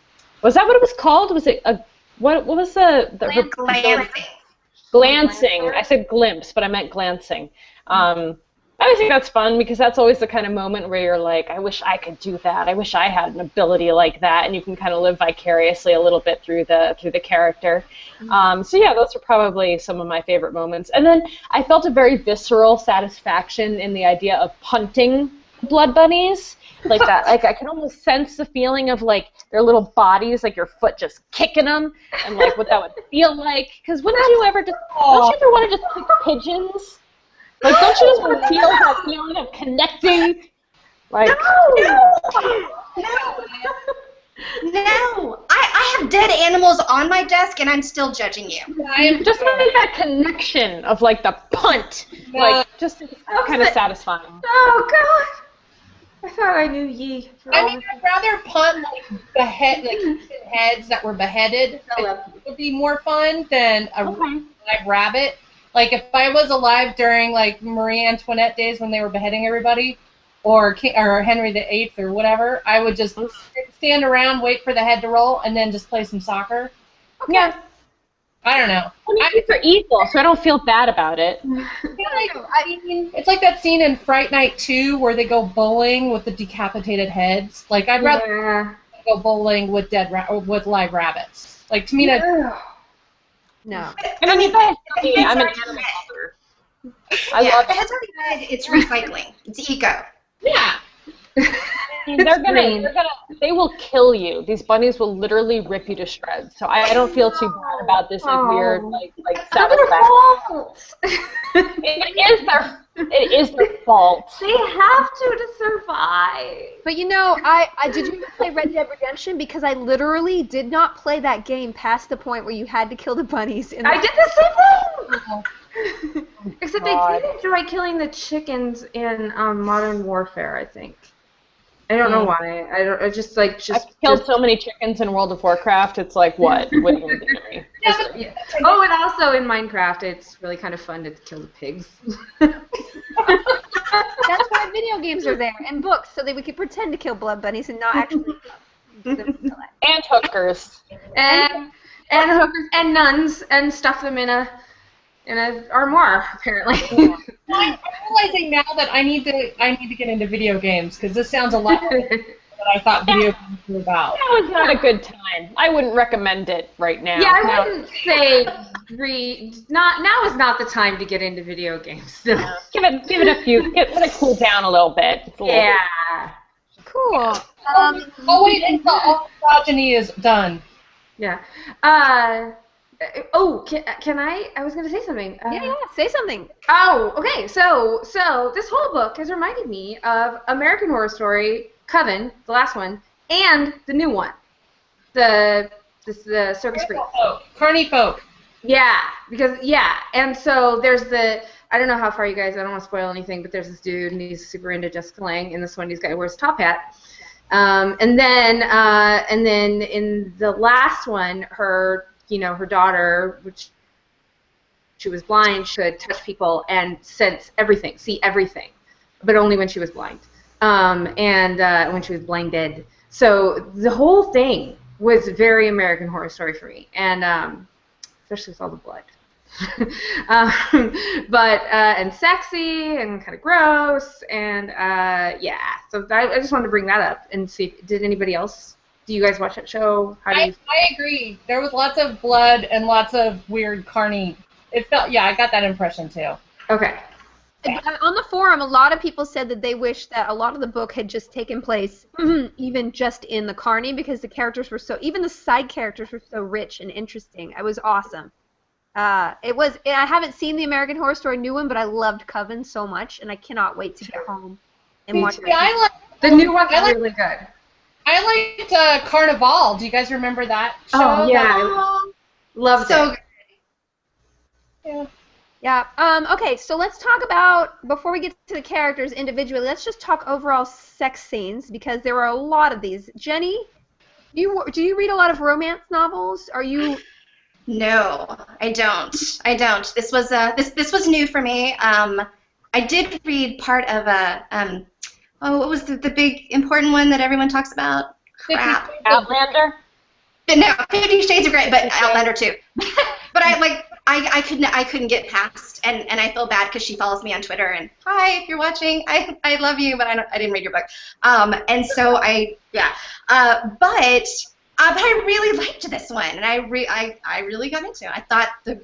that what it was called? Was it what was the Glancing. Glancing. I said glimpse, but I meant glancing. I always think that's fun because that's always the kind of moment where you're like, I wish I could do that. I wish I had an ability like that, and you can kind of live vicariously a little bit through the character. So yeah, those are probably some of my favorite moments. And then I felt a very visceral satisfaction in the idea of punting blood bunnies like that. Like I can almost sense the feeling of like their little bodies, like your foot just kicking them, and like what that would feel like. Because don't you ever want to just pick pigeons? Like, don't you just want to feel that feeling of connecting? Like, No! I have dead animals on my desk, and I'm still judging you. just like that connection of, like, the punt. No. Like, just kind of satisfying. Oh, God. I thought I knew ye. I mean, I'd rather punt like heads that were beheaded. It would be more fun than a live rabbit. Like, if I was alive during, like, Marie Antoinette days when they were beheading everybody, or Henry VIII or whatever, I would just stand around, wait for the head to roll, and then just play some soccer. Okay. Yeah. I don't know. These are evil, so I don't feel bad about it. It's like that scene in Fright Night 2 where they go bowling with the decapitated heads. Like, I'd rather go bowling with with live rabbits. Like, to me, that's... No. And I mean, I'm an animal lover. I love it. It's already good. It's recycling. It's eco. Yeah. They will kill you. These bunnies will literally rip you to shreds. So I don't feel too bad about this weird like satisfaction. It is their fault. They have to survive. But you know, I did you ever play Red Dead Redemption? Because I literally did not play that game past the point where you had to kill the bunnies. I did the same thing! Except I did enjoy killing the chickens in Modern Warfare, I think. I don't know why. I just I've killed so many chickens in World of Warcraft. It's like, what? What are you going to do to me? Yeah. Oh, and also in Minecraft, it's really kind of fun to kill the pigs. That's why video games are there, and books, so that we could pretend to kill blood bunnies and not actually do them. And hookers. And hookers and nuns and stuff them in a armoire, apparently. I'm realizing now that I need to get into video games because this sounds a lot like what I thought video games were about. That was not a good time. I wouldn't recommend it right now. Yeah, I wouldn't say now is not the time to get into video games. No. Give it let it cool down a little bit. Yeah. Cool. Wait until all progeny is done. Yeah. Can I? I was going to say something. Yeah, say something. Oh, okay. So this whole book has reminded me of American Horror Story, Coven, the last one, and the new one, the Circus Freaks. Carny Folk. Yeah, and so there's I don't know how far you guys. I don't want to spoil anything, but there's this dude and he's super into Jessica Lange. In this one, he's got wears a top hat. And then in the last one, her daughter, which she was blind, could touch people and sense everything, see everything, but only when she was blind, and when she was blinded. So the whole thing was very American Horror Story for me, and especially with all the blood. But and sexy and kind of gross and yeah. So I just wanted to bring that up and see. Did anybody else? Do you guys watch that show? I agree. There was lots of blood and lots of weird carny. It felt, yeah, I got that impression too. Okay. On the forum, a lot of people said that they wish that a lot of the book had just taken place even just in the carny, because the characters were so, even the side characters were so rich and interesting. It was awesome. I haven't seen the American Horror Story new one, but I loved Coven so much, and I cannot wait to get home and watch it. The new one's really good. I liked Carnival. Do you guys remember that show? Oh, yeah. Loved it. Yeah. Yeah. Okay, so let's talk about, before we get to the characters individually, let's just talk overall sex scenes, because there were a lot of these. Jenny, do you read a lot of romance novels? Are you... No, I don't. This was this was new for me. I did read part of a what was the big important one that everyone talks about? Crap. Outlander? No, 50 Shades of Grey, but Outlander too. But I couldn't get past, and I feel bad because she follows me on Twitter, and hi, if you're watching, I love you, but I didn't read your book. And so but I really liked this one, and I really got into it. I thought the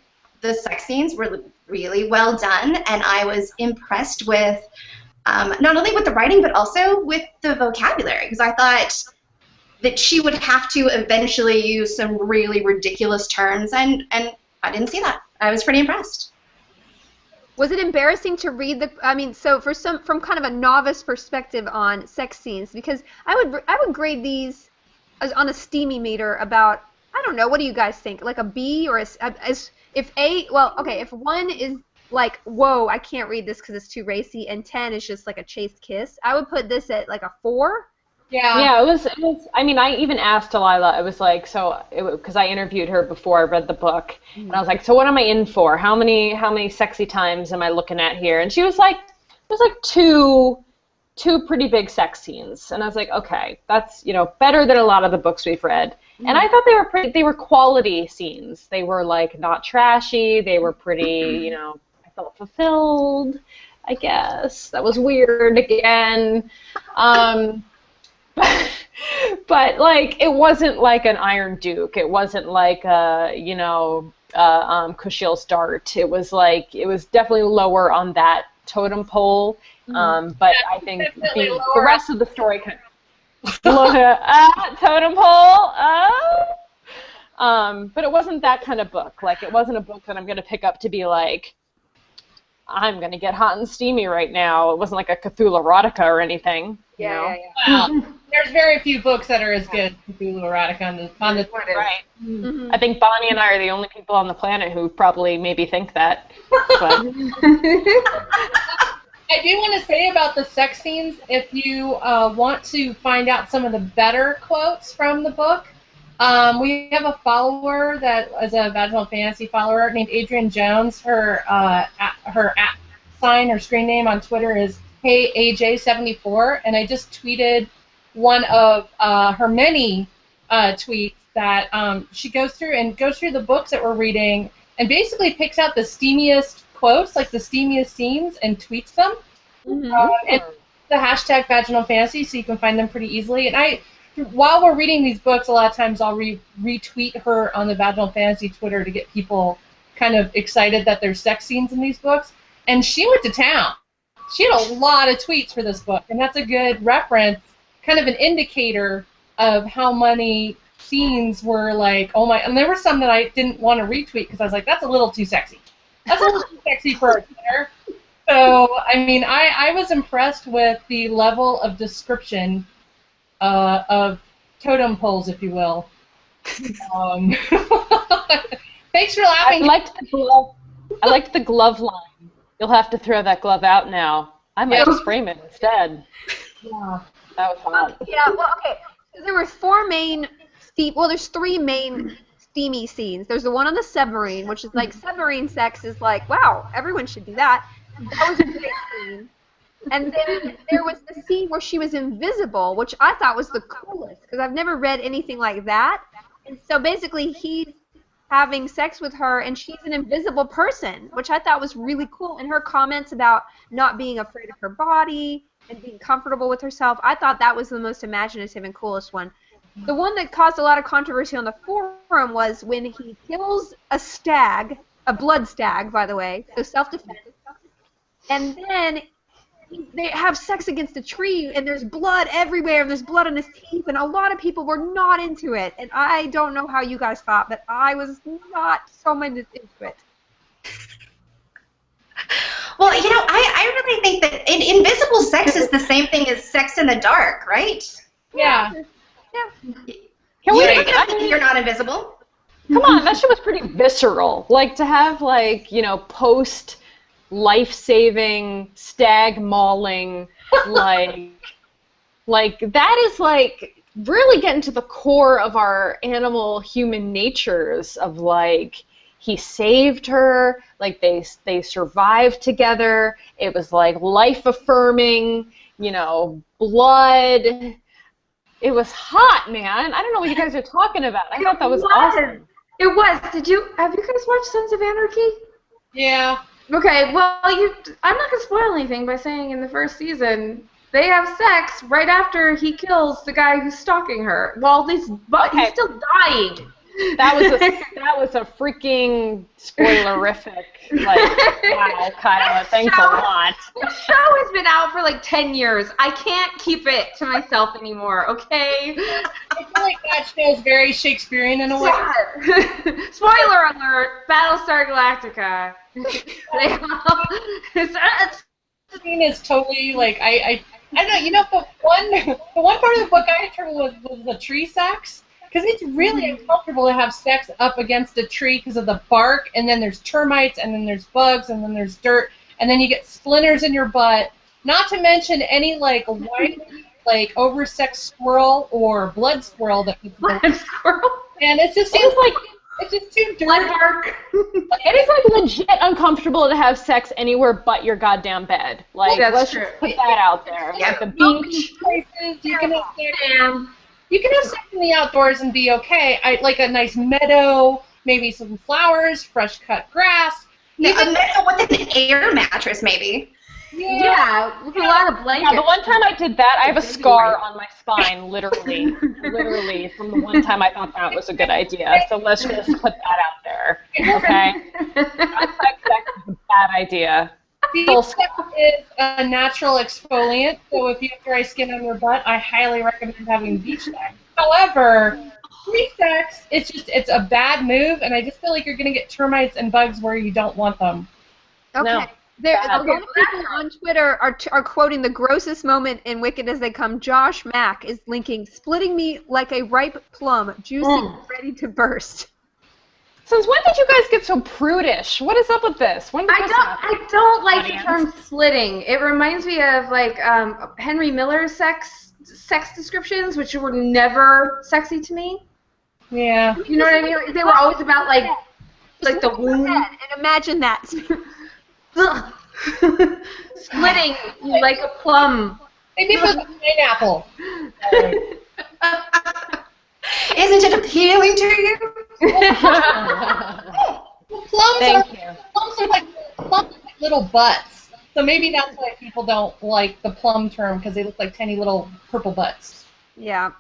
sex scenes were really well done, and I was impressed with not only with the writing, but also with the vocabulary, because I thought that she would have to eventually use some really ridiculous terms, and I didn't see that. I was pretty impressed. Was it embarrassing to read so from kind of a novice perspective on sex scenes, because I would grade these on a steamy meter about, I don't know, what do you guys think? Like a B, or if 1 is like, whoa, I can't read this because it's too racy, and 10 is just like a chaste kiss, I would put this at like a 4. Yeah. Yeah, it was. I mean, I even asked Delilah. It was like, because I interviewed her before I read the book, and I was like, so what am I in for? How many sexy times am I looking at here? And she was like, there's like two pretty big sex scenes, and I was like, okay, that's better than a lot of the books we've read. And I thought they were quality scenes. They were like not trashy. They were pretty, I felt fulfilled. I guess that was weird again. But like, it wasn't like an Iron Duke. It wasn't like Kushiel's Dart. It was definitely lower on that totem pole. But I think the rest of the story kind of totem pole. But it wasn't that kind of book. Like, it wasn't a book that I'm going to pick up to be like, I'm going to get hot and steamy right now. It wasn't like a Cthulhu erotica or anything. Yeah. Well, there's very few books that are as good as Cthulhu erotica on the right. Mm-hmm. I think Bonnie and I are the only people on the planet who probably maybe think that. But. I do want to say about the sex scenes, if you want to find out some of the better quotes from the book, we have a follower that is a Vaginal Fantasy follower named Adrienne Jones. Her screen name on Twitter is HeyAJ74, and I just tweeted one of her many tweets that she goes through the books that we're reading and basically picks out the steamiest quotes, like the steamiest scenes, and tweets them. And the hashtag Vaginal Fantasy, so you can find them pretty easily. And while we're reading these books, a lot of times I'll retweet her on the Vaginal Fantasy Twitter to get people kind of excited that there's sex scenes in these books. And she went to town. She had a lot of tweets for this book, and that's a good reference, kind of an indicator of how many scenes were like, oh my, and there were some that I didn't want to retweet because I was like, that's a little too sexy. That's a little too sexy for our Twitter. So, I mean, I was impressed with the level of description of totem poles, if you will. Thanks for laughing. I liked the glove line. You'll have to throw that glove out now. I might just frame it instead. Yeah. That was hot. Yeah, well, okay. So there were there's 3 main steamy scenes. There's the one on the submarine, which is like, submarine sex is like, wow, everyone should do that. That was a great scene. And then there was the scene where she was invisible, which I thought was the coolest, because I've never read anything like that. And so basically he's having sex with her, and she's an invisible person, which I thought was really cool. And her comments about not being afraid of her body and being comfortable with herself, I thought that was the most imaginative and coolest one. The one that caused a lot of controversy on the forum was when he kills a stag, a blood stag, by the way, so self-defense, and then they have sex against a tree, and there's blood everywhere, and there's blood on his teeth, and a lot of people were not into it. And I don't know how you guys thought, but I was not so much into it. Well, you know, I really think that invisible sex is the same thing as sex in the dark, right? Yeah. Can we? You're not invisible. Come on, that shit was pretty visceral. Like, to have, like, you know, post life-saving stag mauling, like that is like really getting to the core of our animal human natures of like he saved her, like they survived together. It was like life affirming, you know, blood. It was hot, man. I don't know what you guys are talking about. I thought that was awesome. It was. Have you guys watched Sons of Anarchy? Yeah. Okay, well, I'm not going to spoil anything by saying in the first season, they have sex right after he kills the guy who's stalking her. Well, he's still dying. That was a freaking spoilerific, like, wow, Kyla, thanks a lot. The show has been out for like 10 years. I can't keep it to myself anymore, okay? I feel like that show is very Shakespearean in a way. Spoiler alert, Battlestar Galactica. The scene is totally like I don't know. You know, the one part of the book I enjoyed was the tree sex, because it's really uncomfortable to have sex up against a tree because of the bark, and then there's termites, and then there's bugs, and then there's dirt, and then you get splinters in your butt. Not to mention any like white, like oversexed squirrel or blood squirrel that blood squirrel. And it just seems like. It's just too dirty. It is like legit uncomfortable to have sex anywhere but your goddamn bed. Like, let's just put that out there. Yeah. Like the beach. Places you can have sex in the outdoors and be okay. I like a nice meadow, maybe some flowers, fresh cut grass. Yeah, a meadow with an air mattress, maybe. Yeah, with a lot of blankets. Yeah, the one time I did that, I have a scar on my spine, literally, from the one time I thought that was a good idea. So let's just put that out there, okay? Sex is a bad idea. Beach sex is a natural exfoliant, so if you have dry skin on your butt, I highly recommend having beach sex. However, tree sex, it's a bad move, and I just feel like you're going to get termites and bugs where you don't want them. Okay. No. A lot of people on Twitter are quoting the grossest moment in Wicked As They Come. Josh Mack is linking splitting me like a ripe plum, juicy, ready to burst. Since when did you guys get so prudish? What is up with this? When did this happen? I don't like the term splitting. It reminds me of like Henry Miller's sex descriptions, which were never sexy to me. Yeah. You know what I mean? They were always about like the womb. And imagine that. Splitting like a plum. Maybe it was a pineapple. Isn't it appealing to you? Plums are like little butts. So maybe that's why people don't like the plum term, because they look like tiny little purple butts. Yeah.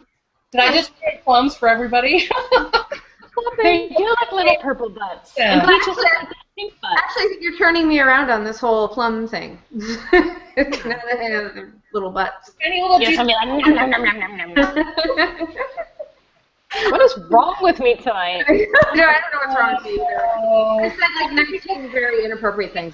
Did I just say plums for everybody? They do like little purple butts. Yeah. And peaches look like pink butts. Actually, I think you're turning me around on this whole plum thing. Now that I have their little butts. Tiny little Yes, I mean, like, nom, nom, nom, nom, nom, nom. What is wrong with me tonight? No, I don't know what's wrong with you. I said like 19 very inappropriate things.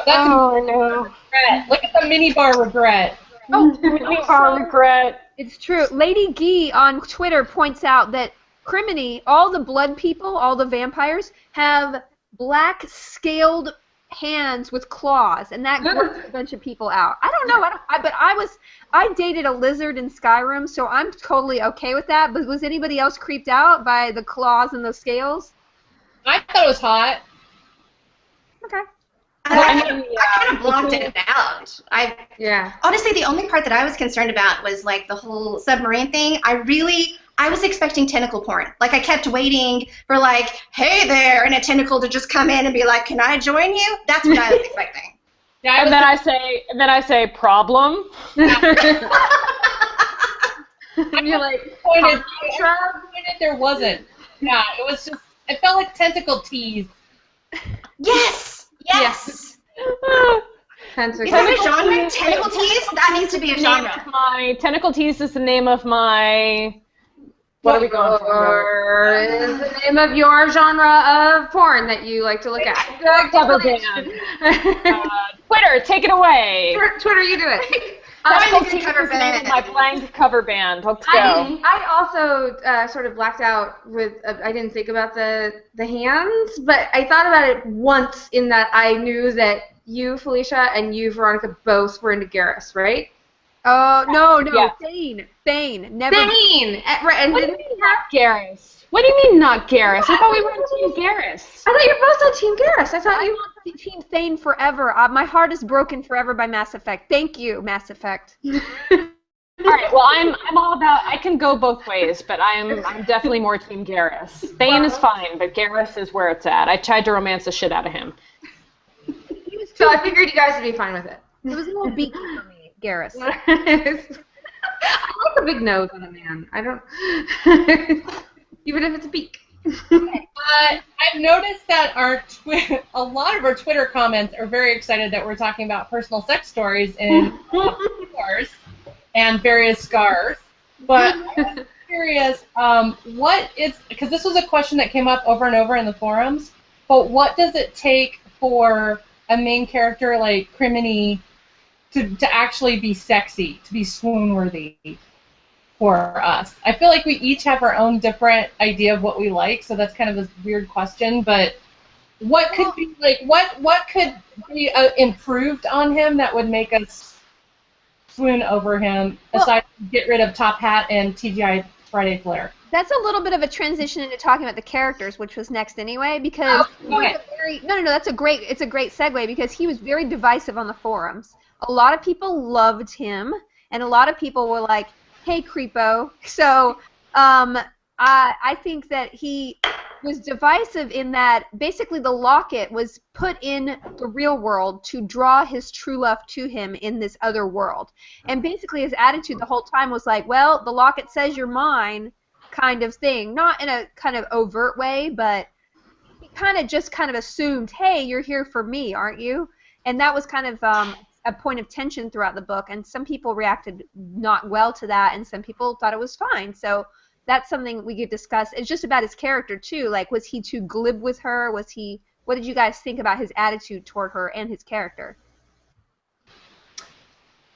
Oh, no. Regret. Look at the mini bar regret. Oh, mini bar regret. It's true. Lady Gee on Twitter points out that Criminy, all the blood people, all the vampires, have black scaled hands with claws, and that grosses a bunch of people out. I don't know. I dated a lizard in Skyrim, so I'm totally okay with that. But was anybody else creeped out by the claws and the scales? I thought it was hot. Okay. I kind of blocked it out. Honestly, the only part that I was concerned about was like the whole submarine thing. I was expecting tentacle porn. Like I kept waiting for like, hey there, and a tentacle to just come in and be like, can I join you? That's what I was expecting. Yeah, and then I say problem. And you're like, pointed, there wasn't. Yeah, it was just, it felt like tentacle tease. Yes. Is that a genre? Tentacle tease? That needs to be a genre. Tentacle tease is the name of my. What are we going for? Is the name of your genre of porn that you like to look at? Cover band. Twitter, take it away. Twitter, you do it. Tentacle tease is the name of my blank cover band. Let's go. I also sort of blacked out with. I didn't think about the hands, but I thought about it once in that I knew that you, Felicia, and you, Veronica, both were into Garrus, right? No. Yeah. Thane. Never. Thane! And What do you mean not Garrus? What do you mean not Garrus? I thought we were on Team Garrus. I thought you were both on Team Garrus. I thought you were Team Thane forever. My heart is broken forever by Mass Effect. Thank you, Mass Effect. All right. Well, I'm all about. I can go both ways, but I'm definitely more Team Garrus. Thane is fine, but Garrus is where it's at. I tried to romance the shit out of him. So I figured you guys would be fine with it. It was a little beaky for me, Garrus. I like a big nose on a man. I don't. Even if it's a beak. I've noticed that a lot of our Twitter comments are very excited that we're talking about personal sex stories in scars and various scars. But I'm curious, because this was a question that came up over and over in the forums, but what does it take for a main character like Criminy to actually be sexy, to be swoon-worthy for us? I feel like we each have our own different idea of what we like, so that's kind of a weird question. But what could be what could be improved on him that would make us swoon over him, aside from get rid of Top Hat and TGI Friday Flare? That's a little bit of a transition into talking about the characters, which was next anyway, because that's a great segue, because he was very divisive on the forums. A lot of people loved him, and a lot of people were like, hey, creepo. So I think that he was divisive in that basically the locket was put in the real world to draw his true love to him in this other world. And basically his attitude the whole time was like, well, the locket says you're mine kind of thing. Not in a kind of overt way, but he kind of assumed, hey, you're here for me, aren't you? And that was kind of a point of tension throughout the book, and some people reacted not well to that, and some people thought it was fine. So that's something we could discuss. It's just about his character too. Like, was he too glib with her? What did you guys think about his attitude toward her and his character?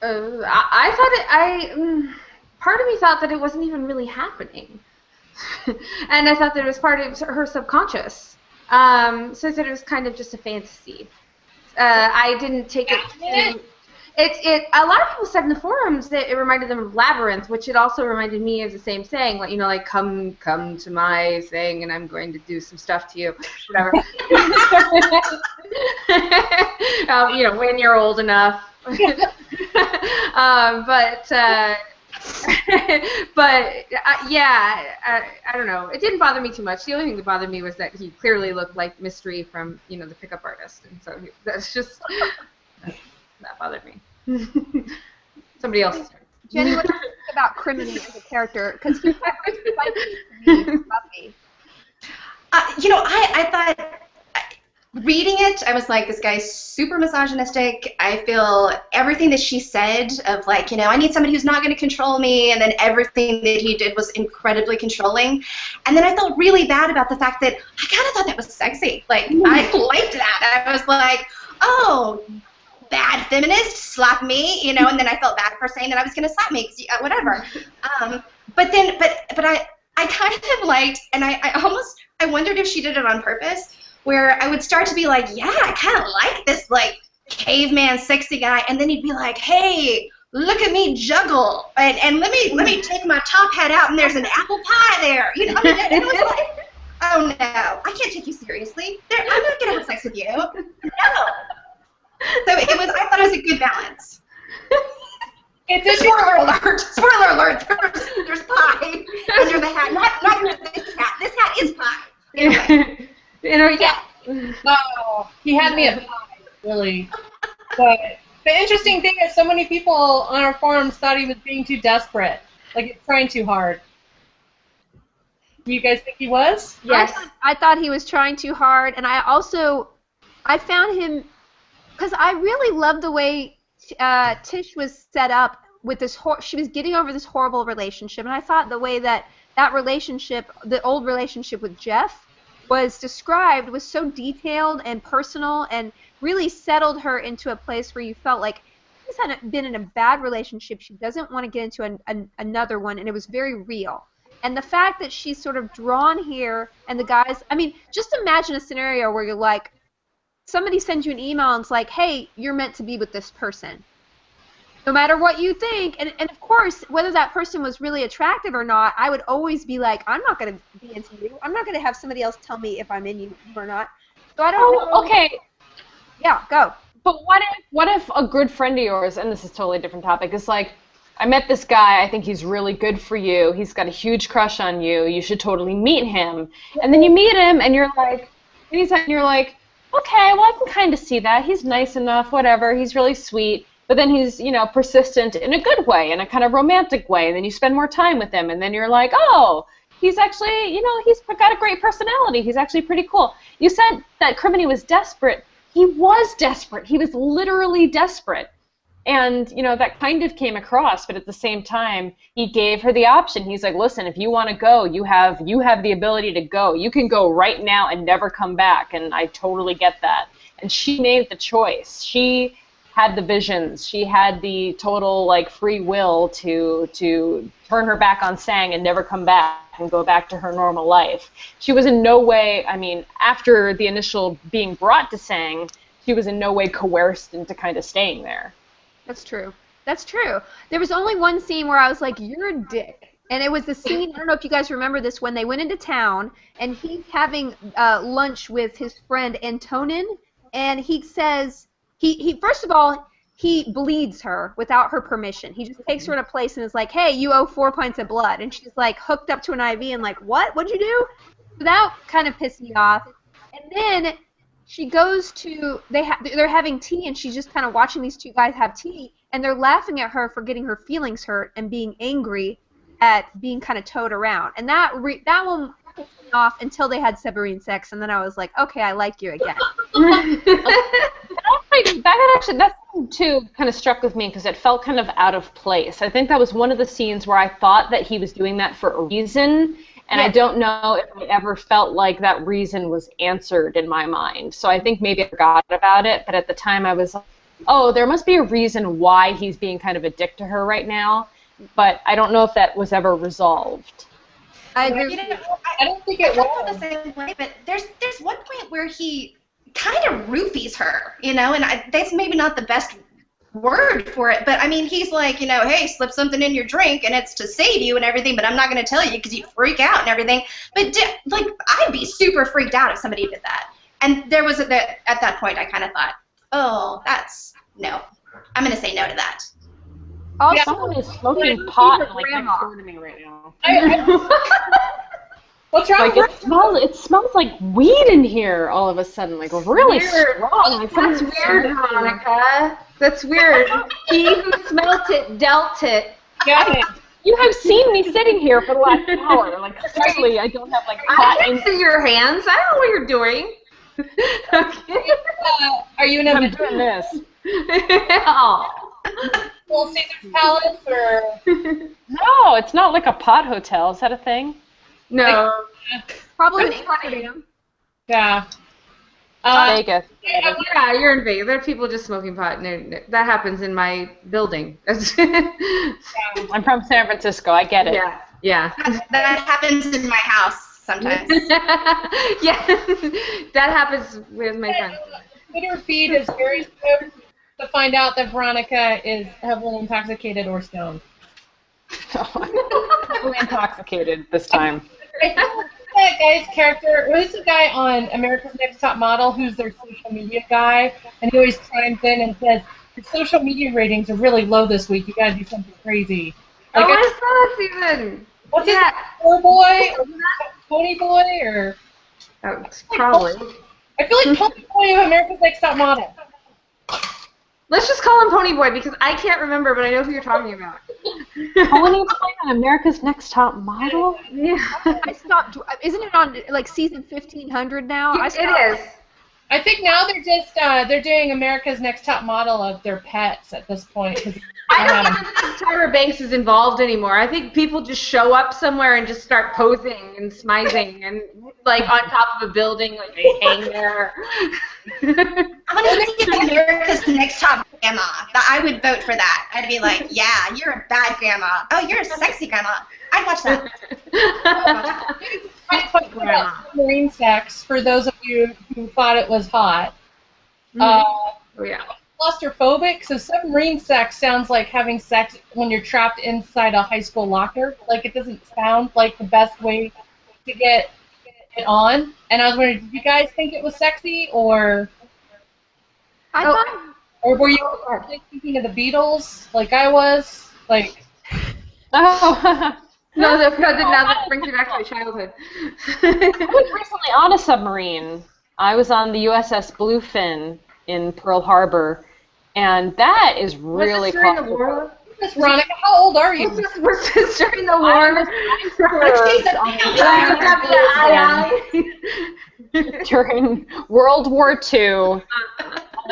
I thought part of me thought that it wasn't even really happening, and I thought that it was part of her subconscious. So I thought it was kind of just a fantasy. I didn't take it to... A lot of people said in the forums that it reminded them of Labyrinth, which it also reminded me of the same saying, like, come to my thing, and I'm going to do some stuff to you, whatever. When you're old enough. I don't know. It didn't bother me too much. The only thing that bothered me was that he clearly looked like Mystery from, the pickup artist, and so that's just that bothered me. Somebody else. Jenny, what do you think about Criminy as a character? Because he's Buffy. I thought. Reading it, I was like, this guy's super misogynistic. I feel everything that she said of like, I need somebody who's not going to control me, and then everything that he did was incredibly controlling. And then I felt really bad about the fact that I kind of thought that was sexy. Like, I liked that. I was like, oh, bad feminist, slap me, and then I felt bad for saying that I was going to slap me, whatever. But I kind of liked, and I wondered if she did it on purpose, where I would start to be like, yeah, I kind of like this, like, caveman sexy guy, and then he'd be like, hey, look at me juggle, and let me take my top hat out, and there's an apple pie there, and it was like, oh no, I can't take you seriously. I'm not gonna have sex with you. No. I thought it was a good balance. It's a Spoiler alert! Spoiler alert! There's pie under the hat. Not this hat. This hat is pie. Anyway. Yeah. Oh, he had me at 5, really. But the interesting thing is so many people on our forums thought he was being too desperate. Like, he's trying too hard. Do you guys think he was? Yes. I thought he was trying too hard, and I found him, because I really loved the way Tish was set up with this. She was getting over this horrible relationship, and I thought the way that relationship, the old relationship with Jeff, was described was so detailed and personal, and really settled her into a place where you felt like she's been in a bad relationship. She doesn't want to get into another one, and it was very real. And the fact that she's sort of drawn here, and the guys, I mean, just imagine a scenario where you're like, somebody sends you an email and it's like, hey, you're meant to be with this person. No matter what you think, and of course, whether that person was really attractive or not, I would always be like, I'm not going to be into you. I'm not going to have somebody else tell me if I'm in you or not. So I don't know. Okay. Yeah, go. But what if a good friend of yours, and this is a totally different topic, is like, I met this guy, I think he's really good for you, he's got a huge crush on you, you should totally meet him. And then you meet him, and you're like, okay, well, I can kind of see that. He's nice enough, whatever, he's really sweet. But then he's, persistent in a good way, in a kind of romantic way, and then you spend more time with him, and then you're like, oh, he's actually, he's got a great personality, he's actually pretty cool. You said that Criminy was desperate. He was desperate. He was literally desperate. And, that kind of came across, but at the same time, he gave her the option. He's like, listen, if you want to go, you have the ability to go. You can go right now and never come back, and I totally get that. And she made the choice. She had the visions. She had the total, free will to turn her back on Sang and never come back and go back to her normal life. She was in no way, after the initial being brought to Sang, she was in no way coerced into kind of staying there. That's true. That's true. There was only one scene where I was like, you're a dick. And it was the scene, I don't know if you guys remember this, when they went into town, and he's having lunch with his friend Antonin, and he says, he first of all, he bleeds her without her permission. He just takes her in a place and is like, hey, you owe 4 pints of blood. And she's like hooked up to an IV and like, what? What'd you do? So that kind of pissed me off. And then she goes to, they're having tea, and she's just kind of watching these two guys have tea, and they're laughing at her for getting her feelings hurt and being angry at being kind of towed around. And that one pissed me off until they had submarine sex, and then I was like, okay, I like you again. That too kind of struck with me because it felt kind of out of place. I think that was one of the scenes where I thought that he was doing that for a reason, and I don't know if I ever felt like that reason was answered in my mind. So I think maybe I forgot about it, but at the time I was like, oh, there must be a reason why he's being kind of a dick to her right now, but I don't know if that was ever resolved. I agree. I don't think it was. The same way, but there's one point where he kind of roofies her, and that's maybe not the best word for it, but he's like, hey, slip something in your drink and it's to save you and everything, but I'm not going to tell you because you freak out and everything. But I'd be super freaked out if somebody did that. And there was at that point I kind of thought, oh, that's no. I'm going to say no to that. Also, someone is smoking pot next door to me right now. What's wrong? It smells like weed in here all of a sudden, really weird. strong. That's weird, Veronica. That's weird. He who smelt it dealt it. Yeah. You have seen me sitting here for the last hour. Clearly I don't have pot I can see your hands. I don't know what you're doing. Okay. Are you in I'm doing this. Oh. Little Caesar's Palace or? No, it's not like a pot hotel. Is that a thing? No. probably in Amsterdam. Yeah. Vegas. Yeah, you're in Vegas. There are people just smoking pot. That happens in my building. I'm from San Francisco. I get it. Yeah. That happens in my house sometimes. Yeah, that happens with my friends. Twitter feed is very soon to find out that Veronica is heavily intoxicated or stoned. Heavily intoxicated this time. I that guy's character? Who's the guy on America's Next Top Model who's their social media guy? And he always chimes in and says, your social media ratings are really low this week. You gotta do something crazy. Like, I saw that season. What's his poor boy? Or Pony Boy? Or Oh, probably. I feel like Pony Boy of America's Next Top Model. Let's just call him Pony Boy because I can't remember, but I know who you're talking about. Pony Boy on America's Next Top Model? Yeah. I stopped. Isn't it on like season 1500 now? It is. I think now they're just they're doing America's Next Top Model of their pets at this point. I don't even think Tyra Banks is involved anymore. I think people just show up somewhere and just start posing and smizing and like on top of a building, like they hang there. I want to be America's Next Top Grandma. I would vote for that. I'd be like, yeah, you're a bad grandma. Oh, you're a sexy grandma. I'd watch that. Submarine sex, for those of you who thought it was hot. Oh, yeah. Claustrophobic, so submarine sex sounds like having sex when you're trapped inside a high school locker. Like, it doesn't sound like the best way to get it on. And I was wondering, did you guys think it was sexy, or I thought. or were you like, thinking of the Beatles, like I was? Like, Oh. No, now that brings me back to my childhood. I was recently on a submarine. I was on the USS Bluefin in Pearl Harbor, and that is really Was this during the war? Miss Veronica, how old are you? Was this during the war? During World War II,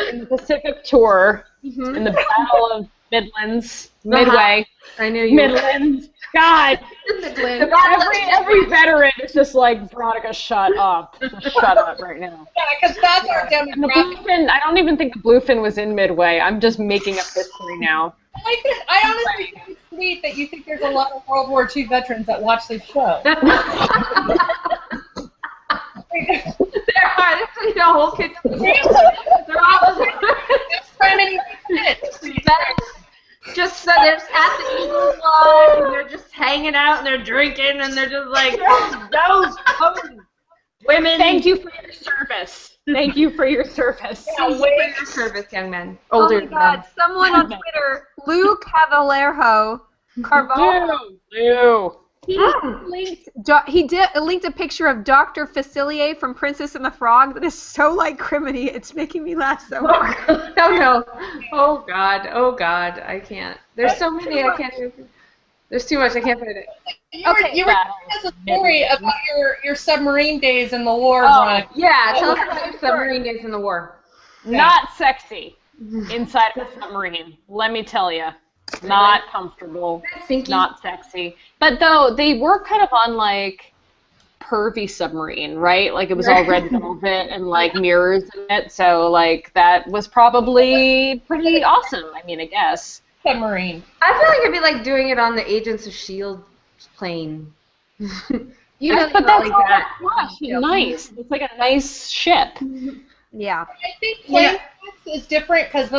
in the Pacific Tour, in the Battle of Midlands, Midway, I knew you. Midlands. God, every veteran is just like, Veronica, shut up. Just shut up right now. Yeah, because that's our And the demographic. Bluefin, I don't even think the Bluefin was in Midway. I'm just making up history now. I honestly think it's sweet that you think there's a lot of World War II veterans that watch this show. There are. There's a whole kid. They're all just so they're at the Eagles Lodge and they're just hanging out and they're drinking and they're just like those women. Thank you for your service. Thank you for your service. Thank you for your service, young men. Older Oh my God! men. Someone on Twitter, Lou Cavalejo Carvalho. Ew. He linked a picture of Dr. Facilier from Princess and the Frog that is so like criminy. It's making me laugh so hard. Oh no. Oh God, I can't. There's so many I can't even. There's too much, I can't find it. You were telling us a story about your submarine days in the war, Oh, Veronica. Yeah, tell us about your submarine days in the war. Not sexy inside of a submarine. Let me tell you. Not comfortable. Not sexy. But though they were kind of on like pervy submarine, right? Like it was all red velvet and like mirrors in it. So like that was probably pretty awesome. I mean, I guess. Submarine. I feel like it'd be like doing it on the Agents of S.H.I.E.L.D. plane. You know, But that's like all that. nice. It's like a nice ship. yeah. I think plane sex is different because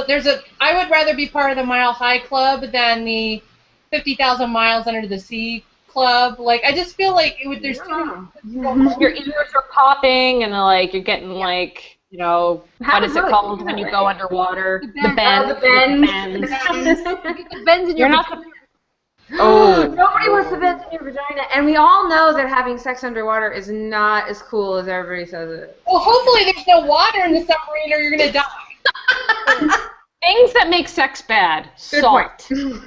I would rather be part of the Mile High Club than the 50,000 Miles Under the Sea Club. Like, I just feel like there's too many. Your ears are popping and like you're getting like, you know, what is it called when you go underwater? The bend. The bends in your. You're not. Oh. Nobody wants the bends in your vagina, and we all know that having sex underwater is not as cool as everybody says it. Well, hopefully there's no water in the submarine or you're going to die. Things that make sex bad. Good Salt. Sand.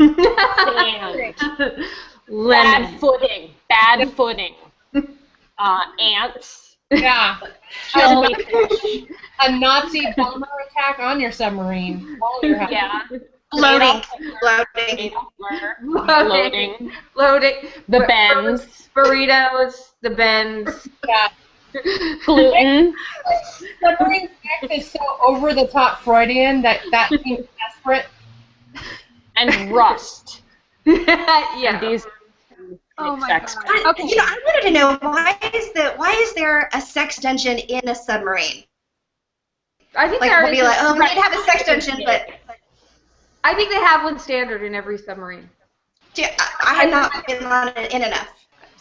Bad footing. Ants. Yeah. Jellyfish. A Nazi bomber attack on your submarine while you're having Yeah. Loading. Loading. The bends. Burritos. The bends. Yeah. Gluten. Submarine sex is so over the top Freudian that seems desperate. And rust. Yeah. These Oh my sex God. bad. Okay. You know, I wanted to know why is there a sex dungeon in a submarine? I think Like there we'll be is like, oh, we need to have a sex dungeon, but I think they have one standard in every submarine. I have not been on it in enough.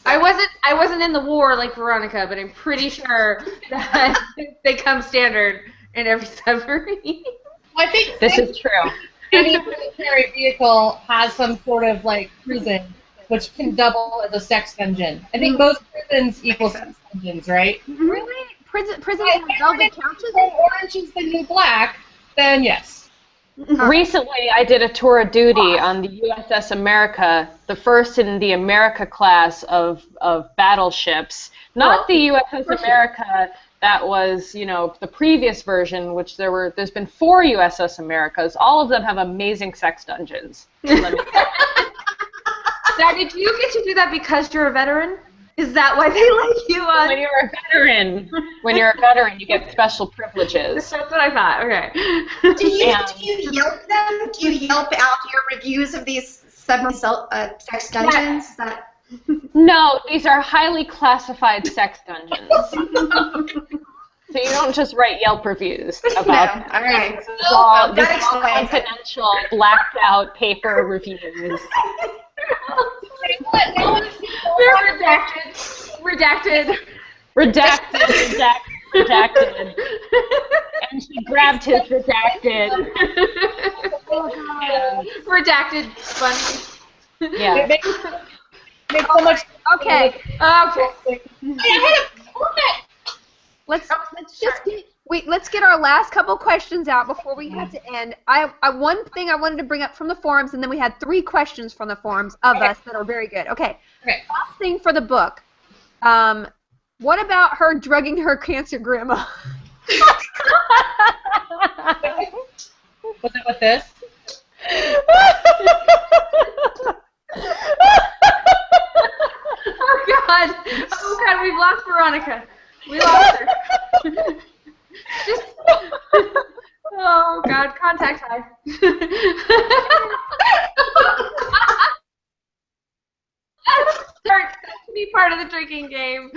I wasn't in the war like Veronica, but I'm pretty sure that they come standard in every submarine. I think This is true. any military vehicle has some sort of like prison, which can double as a sex dungeon. I think most prisons equal sex dungeons, right? Really? Prisons have If velvet couches? Orange is the New Black, then yes. Recently, I did a tour of duty on the USS America, the first in the America class of battleships. Not the USS America that was, the previous version, which there's been 4 USS Americas. All of them have amazing sex dungeons. Now, did you get to do that because you're a veteran? Is that why they let you on? When you're a veteran, you get special privileges. That's what I thought. Okay. Do you Yelp them? Do you Yelp out your reviews of these submarine sex dungeons? Is that... No, these are highly classified sex dungeons. So you don't just write Yelp reviews about No. All right. These are That all explains it. confidential, blacked out paper reviews. They're redacted. Redacted. And she grabbed his redacted. Redacted. Funny. Yeah. It makes so much. Okay. Okay. I had a comment. Let's get our last couple questions out before we have to end. One thing I wanted to bring up from the forums, and then we had 3 questions from the forums of us that are very good. Okay. Last thing for the book. What about her drugging her cancer grandma? Was it with this? Oh God, we've lost Veronica. We lost her. Oh God, contact high. Start to be part of the drinking game.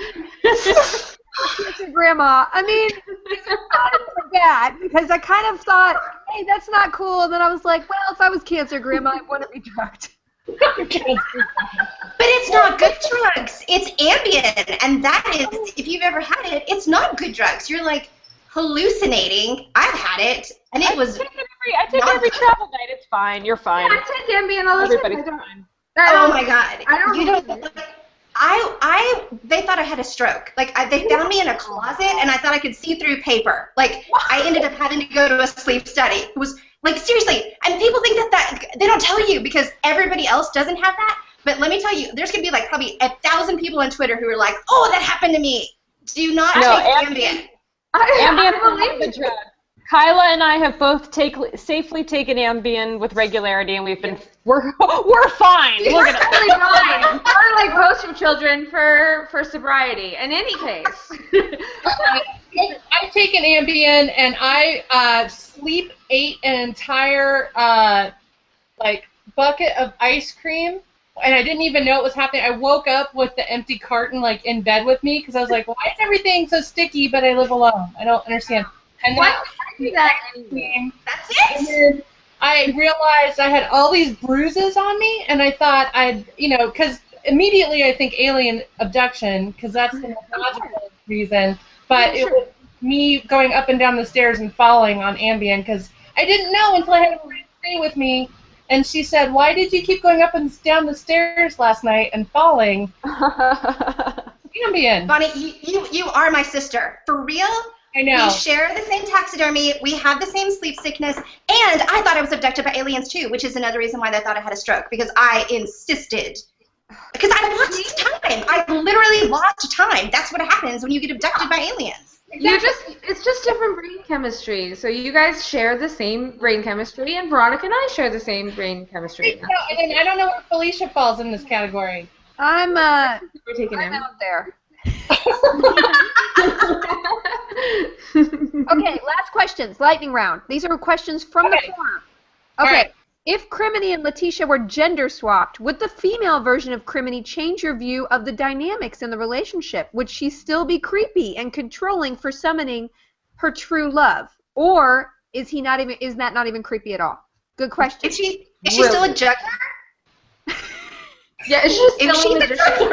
Cancer grandma. I mean, it's not so bad because I kind of thought, hey, that's not cool. And then I was like, well, if I was cancer grandma, I wouldn't be drugged. But it's not good drugs. It's Ambien, and that is, if you've ever had it, it's not good drugs. You're like hallucinating. I've had it, and it was. I take it every travel night. It's fine. You're fine. Yeah, I take Ambien all the time. Everybody's fine. Oh my God! I don't. You don't. They thought I had a stroke. Like they found me in a closet, and I thought I could see through paper. Like I ended up having to go to a sleep study. It was like seriously, and people think that they don't tell you because everybody else doesn't have that. But let me tell you, there's gonna be like probably 1,000 people on Twitter who are like, "Oh, that happened to me." Do not take Ambien. Ambien is the drug. Kyla and I have both safely taken Ambien with regularity, and we're fine. Look at us. Totally fine. Or like poster children for sobriety. In any case. I've taken Ambien, and I ate an entire bucket of ice cream, and I didn't even know it was happening. I woke up with the empty carton in bed with me because I was like, why is everything so sticky? But I live alone. I don't understand. And then That's it. I realized I had all these bruises on me, and I thought because immediately I think alien abduction, because that's the most logical reason. But it was me going up and down the stairs and falling on Ambien, because I didn't know until I had a friend stay with me, and she said, "Why did you keep going up and down the stairs last night and falling?" Ambien. Bonnie, you are my sister. For real? I know. We share the same taxidermy, we have the same sleep sickness, and I thought I was abducted by aliens too, which is another reason why they thought I had a stroke, because I insisted. Because I lost time. I literally lost time. That's what happens when you get abducted by aliens. It's just different brain chemistry. So you guys share the same brain chemistry, and Veronica and I share the same brain chemistry. I don't know where Felicia falls in this category. I'm We're taking him out there. Okay, last questions. Lightning round. These are questions from the forum. Okay. Right. If Criminy and Letitia were gender swapped, would the female version of Criminy change your view of the dynamics in the relationship? Would she still be creepy and controlling for summoning her true love? Or is that not even creepy at all? Good question. Is she still a juggler? Yeah, it's just If silly she's a magician.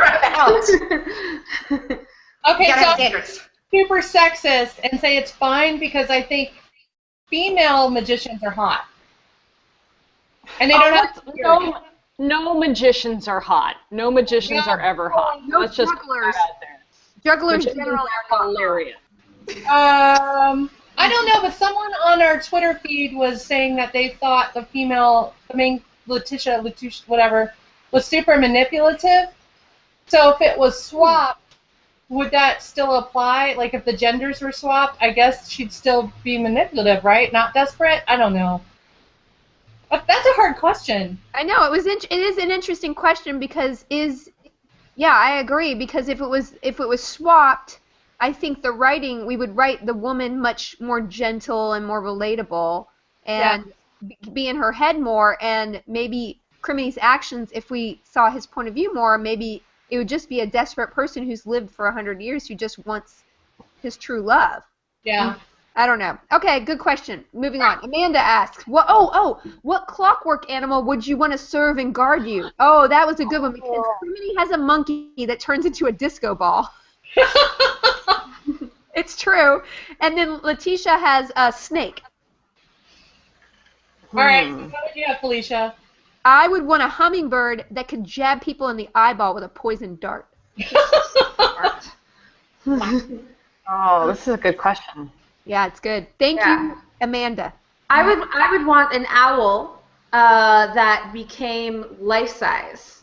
Okay, gotta so have standards. super sexist and say it's fine because I think female magicians are hot. And they don't have No magicians are hot. No magicians are ever hot. No Let's just put jugglers. that out there. Jugglers Magicians generally are are not. hilarious. I don't know, but someone on our Twitter feed was saying that they thought the main Letitia, whatever, was super manipulative. So if it was swapped, would that still apply? Like if the genders were swapped, I guess she'd still be manipulative, right? Not desperate? I don't know. That's a hard question. I know it is an interesting question because I agree because if it was swapped, I think we would write the woman much more gentle and more relatable and be in her head more, and maybe Crimini's actions, if we saw his point of view more, maybe it would just be a desperate person who's lived for 100 years who just wants his true love. Yeah. I don't know. Okay, good question. Moving on. Amanda asks, what clockwork animal would you want to serve and guard you? Oh, that was a good one because Crimini has a monkey that turns into a disco ball. It's true. And then Letitia has a snake. All right, so what would you have, Felicia? I would want a hummingbird that could jab people in the eyeball with a poisoned dart. Oh, this is a good question. Yeah, it's good. Thank you, Amanda. I would want an owl that became life-size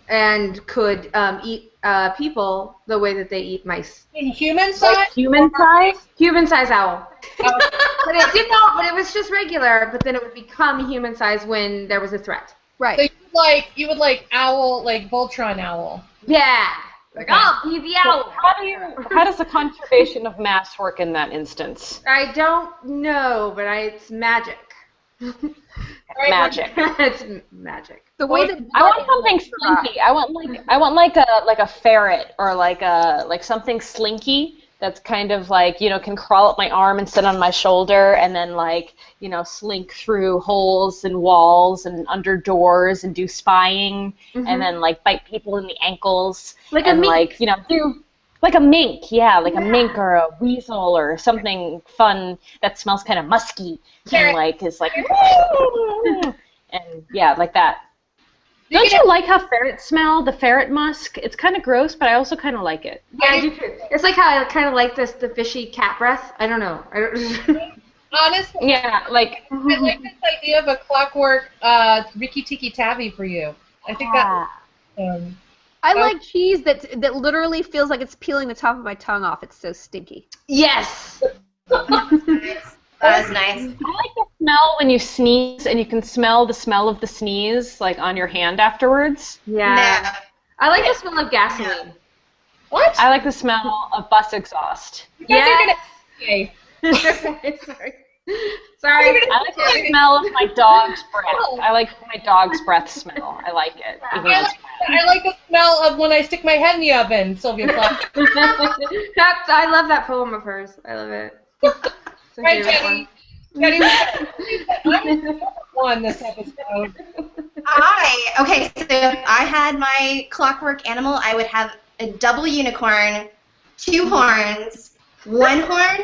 and could eat people the way that they eat mice. In human size? Human size? Human-size owl. Oh. But it did not. But it was just regular. But then it would become human-size when there was a threat. Right. So you would like owl, like Voltron owl. Yeah. Like, oh, be the owl. How does the conservation of mass work in that instance? I don't know, but it's magic. Magic. It's magic. The way that I want something slinky. I want like a ferret or like something slinky that's kind of like, can crawl up my arm and sit on my shoulder and then slink through holes and walls and under doors and do spying and then bite people in the ankles like and a mink. do like a mink, a mink or a weasel or something fun that smells kind of musky and is like and like that. Don't you like how ferrets smell? The ferret musk? It's kind of gross, but I also kind of like it. Yeah, I do too. It's like how I kind of like the fishy cat breath. I don't know. Honestly, yeah, I like this idea of a clockwork Rikki Tikki Tavi for you. I think that. I like cheese that literally feels like it's peeling the top of my tongue off. It's so stinky. Yes. That was nice. I like the smell when you sneeze and you can smell the smell of the sneeze on your hand afterwards. Yeah. No. I like the smell of gasoline. What? I like the smell of bus exhaust. Yeah. Okay. Sorry. I like the smell of my dog's breath. I like my dog's breath smell. I like it. I like the smell of when I stick my head in the oven, Sylvia Plath. I love that poem of hers. I love it. Right, Jenny. Jenny, I'm one this episode. Okay, so if I had my clockwork animal, I would have a double unicorn, 2 horns, one horn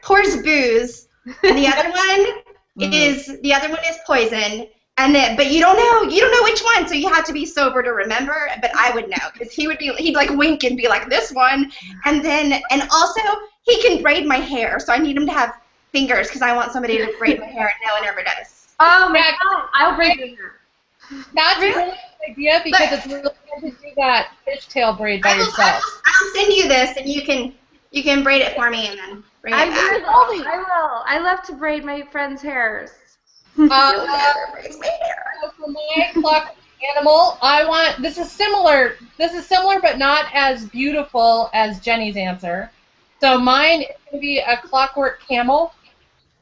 pours booze, and the other one is poison. But you don't know which one, so you have to be sober to remember. But I would know because he'd like wink and be like this one, and also he can braid my hair, so I need him to have fingers because I want somebody to braid my hair, and no one ever does. Oh my God! I'll braid your hair. That's a really good idea because it's really hard to do that fishtail braid by yourself. I'll send you this, and you can braid it for me and then bring it back. I will. I love to braid my friends' hairs. So for my clock animal, this is similar but not as beautiful as Jenny's answer. So mine is going to be a clockwork camel,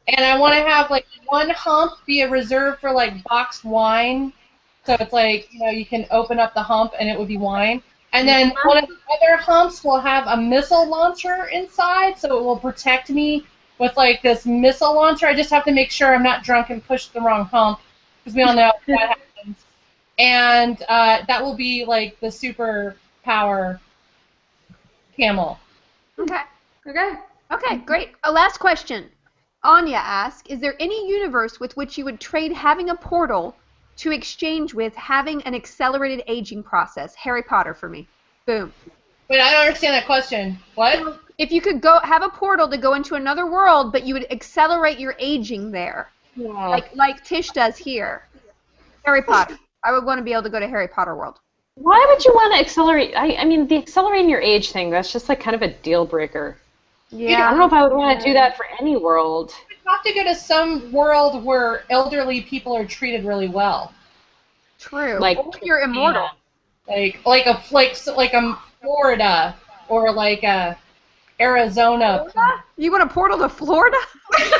and I want to have one hump be a reserve for boxed wine. So it's you can open up the hump and it would be wine. And then one of the other humps will have a missile launcher inside, so it will protect me with this missile launcher. I just have to make sure I'm not drunk and push the wrong hump, because we all know what happens. and that will be like the super power camel. Okay. Okay. Great. A last question. Anya asks, is there any universe with which you would trade having a portal to exchange with having an accelerated aging process? Harry Potter for me. Boom. Wait, I don't understand that question. What? If you could go have a portal to go into another world, but you would accelerate your aging there, like Tish does here. Harry Potter. I would want to be able to go to Harry Potter world. Why would you want to accelerate? I mean, the accelerating your age thing, that's just like kind of a deal breaker. Yeah. I don't know if I would want to do that for any world. You have to go to some world where elderly people are treated really well. True. Like or you're immortal. Like a Florida or like a Arizona. Florida? You want a portal to Florida? There's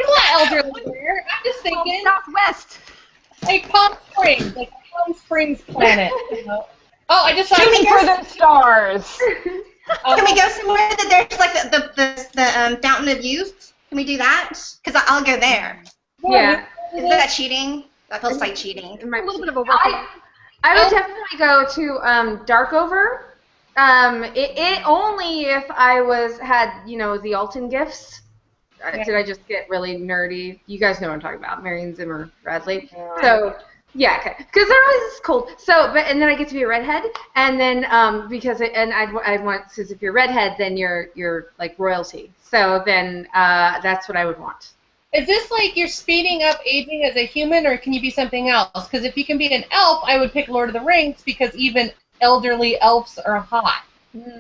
a lot of elderly there. I'm just thinking. Southwest. Like Palm Springs, like Palm Springs planet. You know? Oh, I just saw shooting for the stars. Can we go somewhere that there's like the Fountain of Youth? Can we do that? Because I'll go there. Yeah. Is that cheating? That feels like cheating. A little bit of a work. I would definitely go to Darkover. It only if I had the Alton gifts. Did I just get really nerdy? You guys know what I'm talking about, Marion Zimmer Bradley. So yeah, okay. Because they're always cold. So, and then I get to be a redhead, and then I'd want, since if you're redhead, then you're like royalty. So then that's what I would want. Is this like you're speeding up aging as a human, or can you be something else? Because if you can be an elf, I would pick Lord of the Rings, because even elderly elves are hot.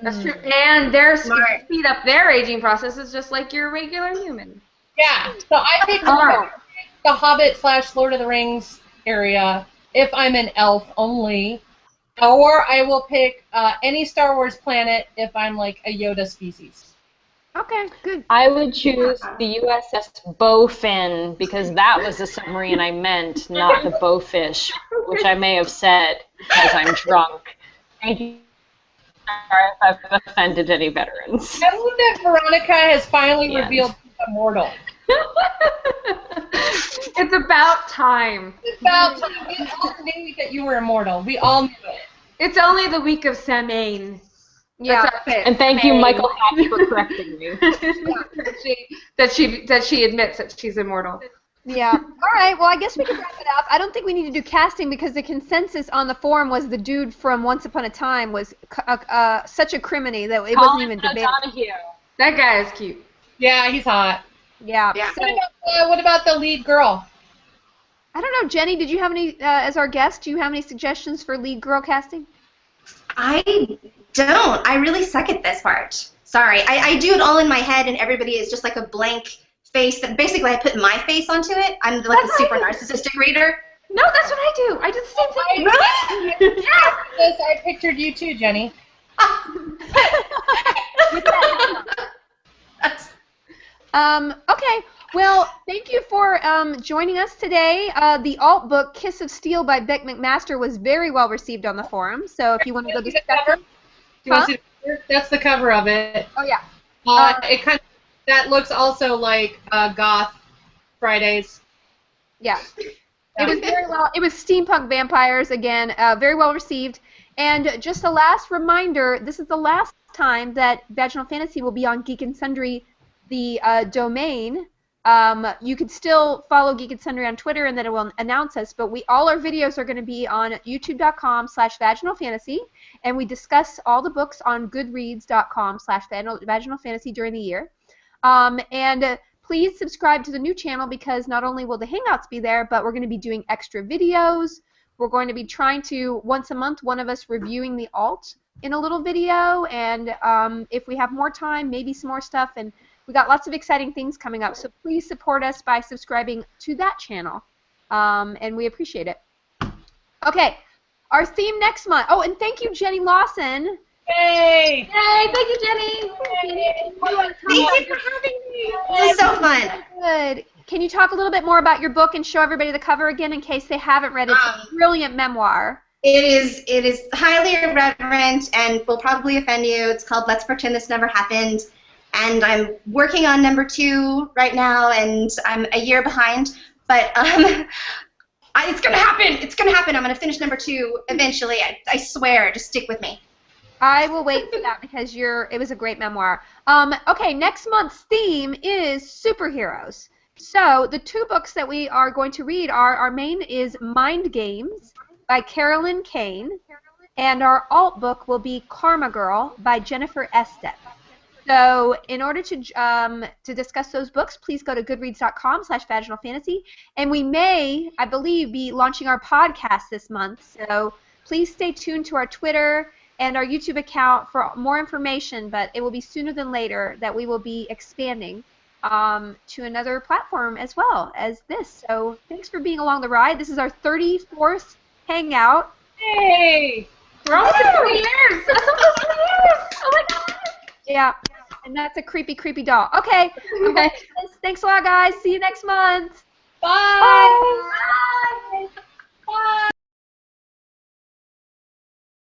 That's true. And their speed up their aging process is just like your regular human. Yeah. So I pick the Hobbit / Lord of the Rings area if I'm an elf only, or I will pick any Star Wars planet if I'm like a Yoda species. Okay, good. I would choose the USS Bowfin, because that was the submarine I meant, not the Bowfish, which I may have said because I'm drunk. Thank you. Sorry if I've offended any veterans. I love that Veronica has finally revealed she's immortal. It's about time. It's about time. We all knew that you were immortal. We all knew it. It's only the week of Samhain. Yeah. And thank you, Michael Hatch, for correcting me. that she admits that she's immortal. Yeah. All right. Well, I guess we can wrap it up. I don't think we need to do casting, because the consensus on the forum was the dude from Once Upon a Time was such a criminy that it wasn't even debatable. That guy is cute. Yeah, he's hot. Yeah. So, what about the lead girl? I don't know, Jenny. Did you have any as our guest? Do you have any suggestions for lead girl casting? I don't. I really suck at this part. Sorry. I do it all in my head, and everybody is just like a blank face that basically I put my face onto it. I'm like a super narcissistic reader. No, that's what I do. I do the same thing. Really? Yeah. Yes, I pictured you too, Jenny. Okay. Well, thank you for joining us today. The alt book Kiss of Steel by Beck McMaster was very well received on the forum. So if you want to go discuss it. Do you want to see the cover? That's the cover of it. Oh yeah. It kind of, that looks also like Goth Fridays. Yeah. It was very well. It was steampunk vampires again. Very well received. And just a last reminder: this is the last time that Vaginal Fantasy will be on Geek and Sundry, the domain. You can still follow Geek and Sundry on Twitter, and then it will announce us. But all our videos are going to be on youtube.com/vaginalfantasy, and we discuss all the books on goodreads.com/vaginalfantasy during the year. Please subscribe to the new channel, because not only will the Hangouts be there, but we're going to be doing extra videos. We're going to be trying to, once a month, one of us reviewing the alt in a little video, and if we have more time, maybe some more stuff, and we got lots of exciting things coming up, so please support us by subscribing to that channel, and we appreciate it. Okay, our theme next month. Oh, and thank you, Jenny Lawson. Yay! Yay! Thank you, Jenny. Thank you for having me. It was so fun. Good. Can you talk a little bit more about your book and show everybody the cover again in case they haven't read it? It's a brilliant memoir. It is highly irreverent and will probably offend you. It's called Let's Pretend This Never Happened. And I'm working on number 2 right now, and I'm a year behind. But It's gonna happen. It's gonna happen. I'm gonna finish number 2 eventually. I swear. Just stick with me. I will wait for that because it was a great memoir. Okay, next month's theme is superheroes. So the 2 books that we are going to read our main is Mind Games by Carolyn Kane, and our alt book will be Karma Girl by Jennifer Estep. So in order to discuss those books, please go to goodreads.com/vaginalfantasy. And we may, I believe, be launching our podcast this month. So please stay tuned to our Twitter and our YouTube account for more information. But it will be sooner than later that we will be expanding to another platform as well as this. So thanks for being along the ride. This is our 34th hangout. Hey! We're almost at 3 years. That's almost 3 years. Oh my god. Yeah, and that's a creepy, creepy doll. Okay. Okay. Thanks a lot, guys. See you next month. Bye! Bye. Bye!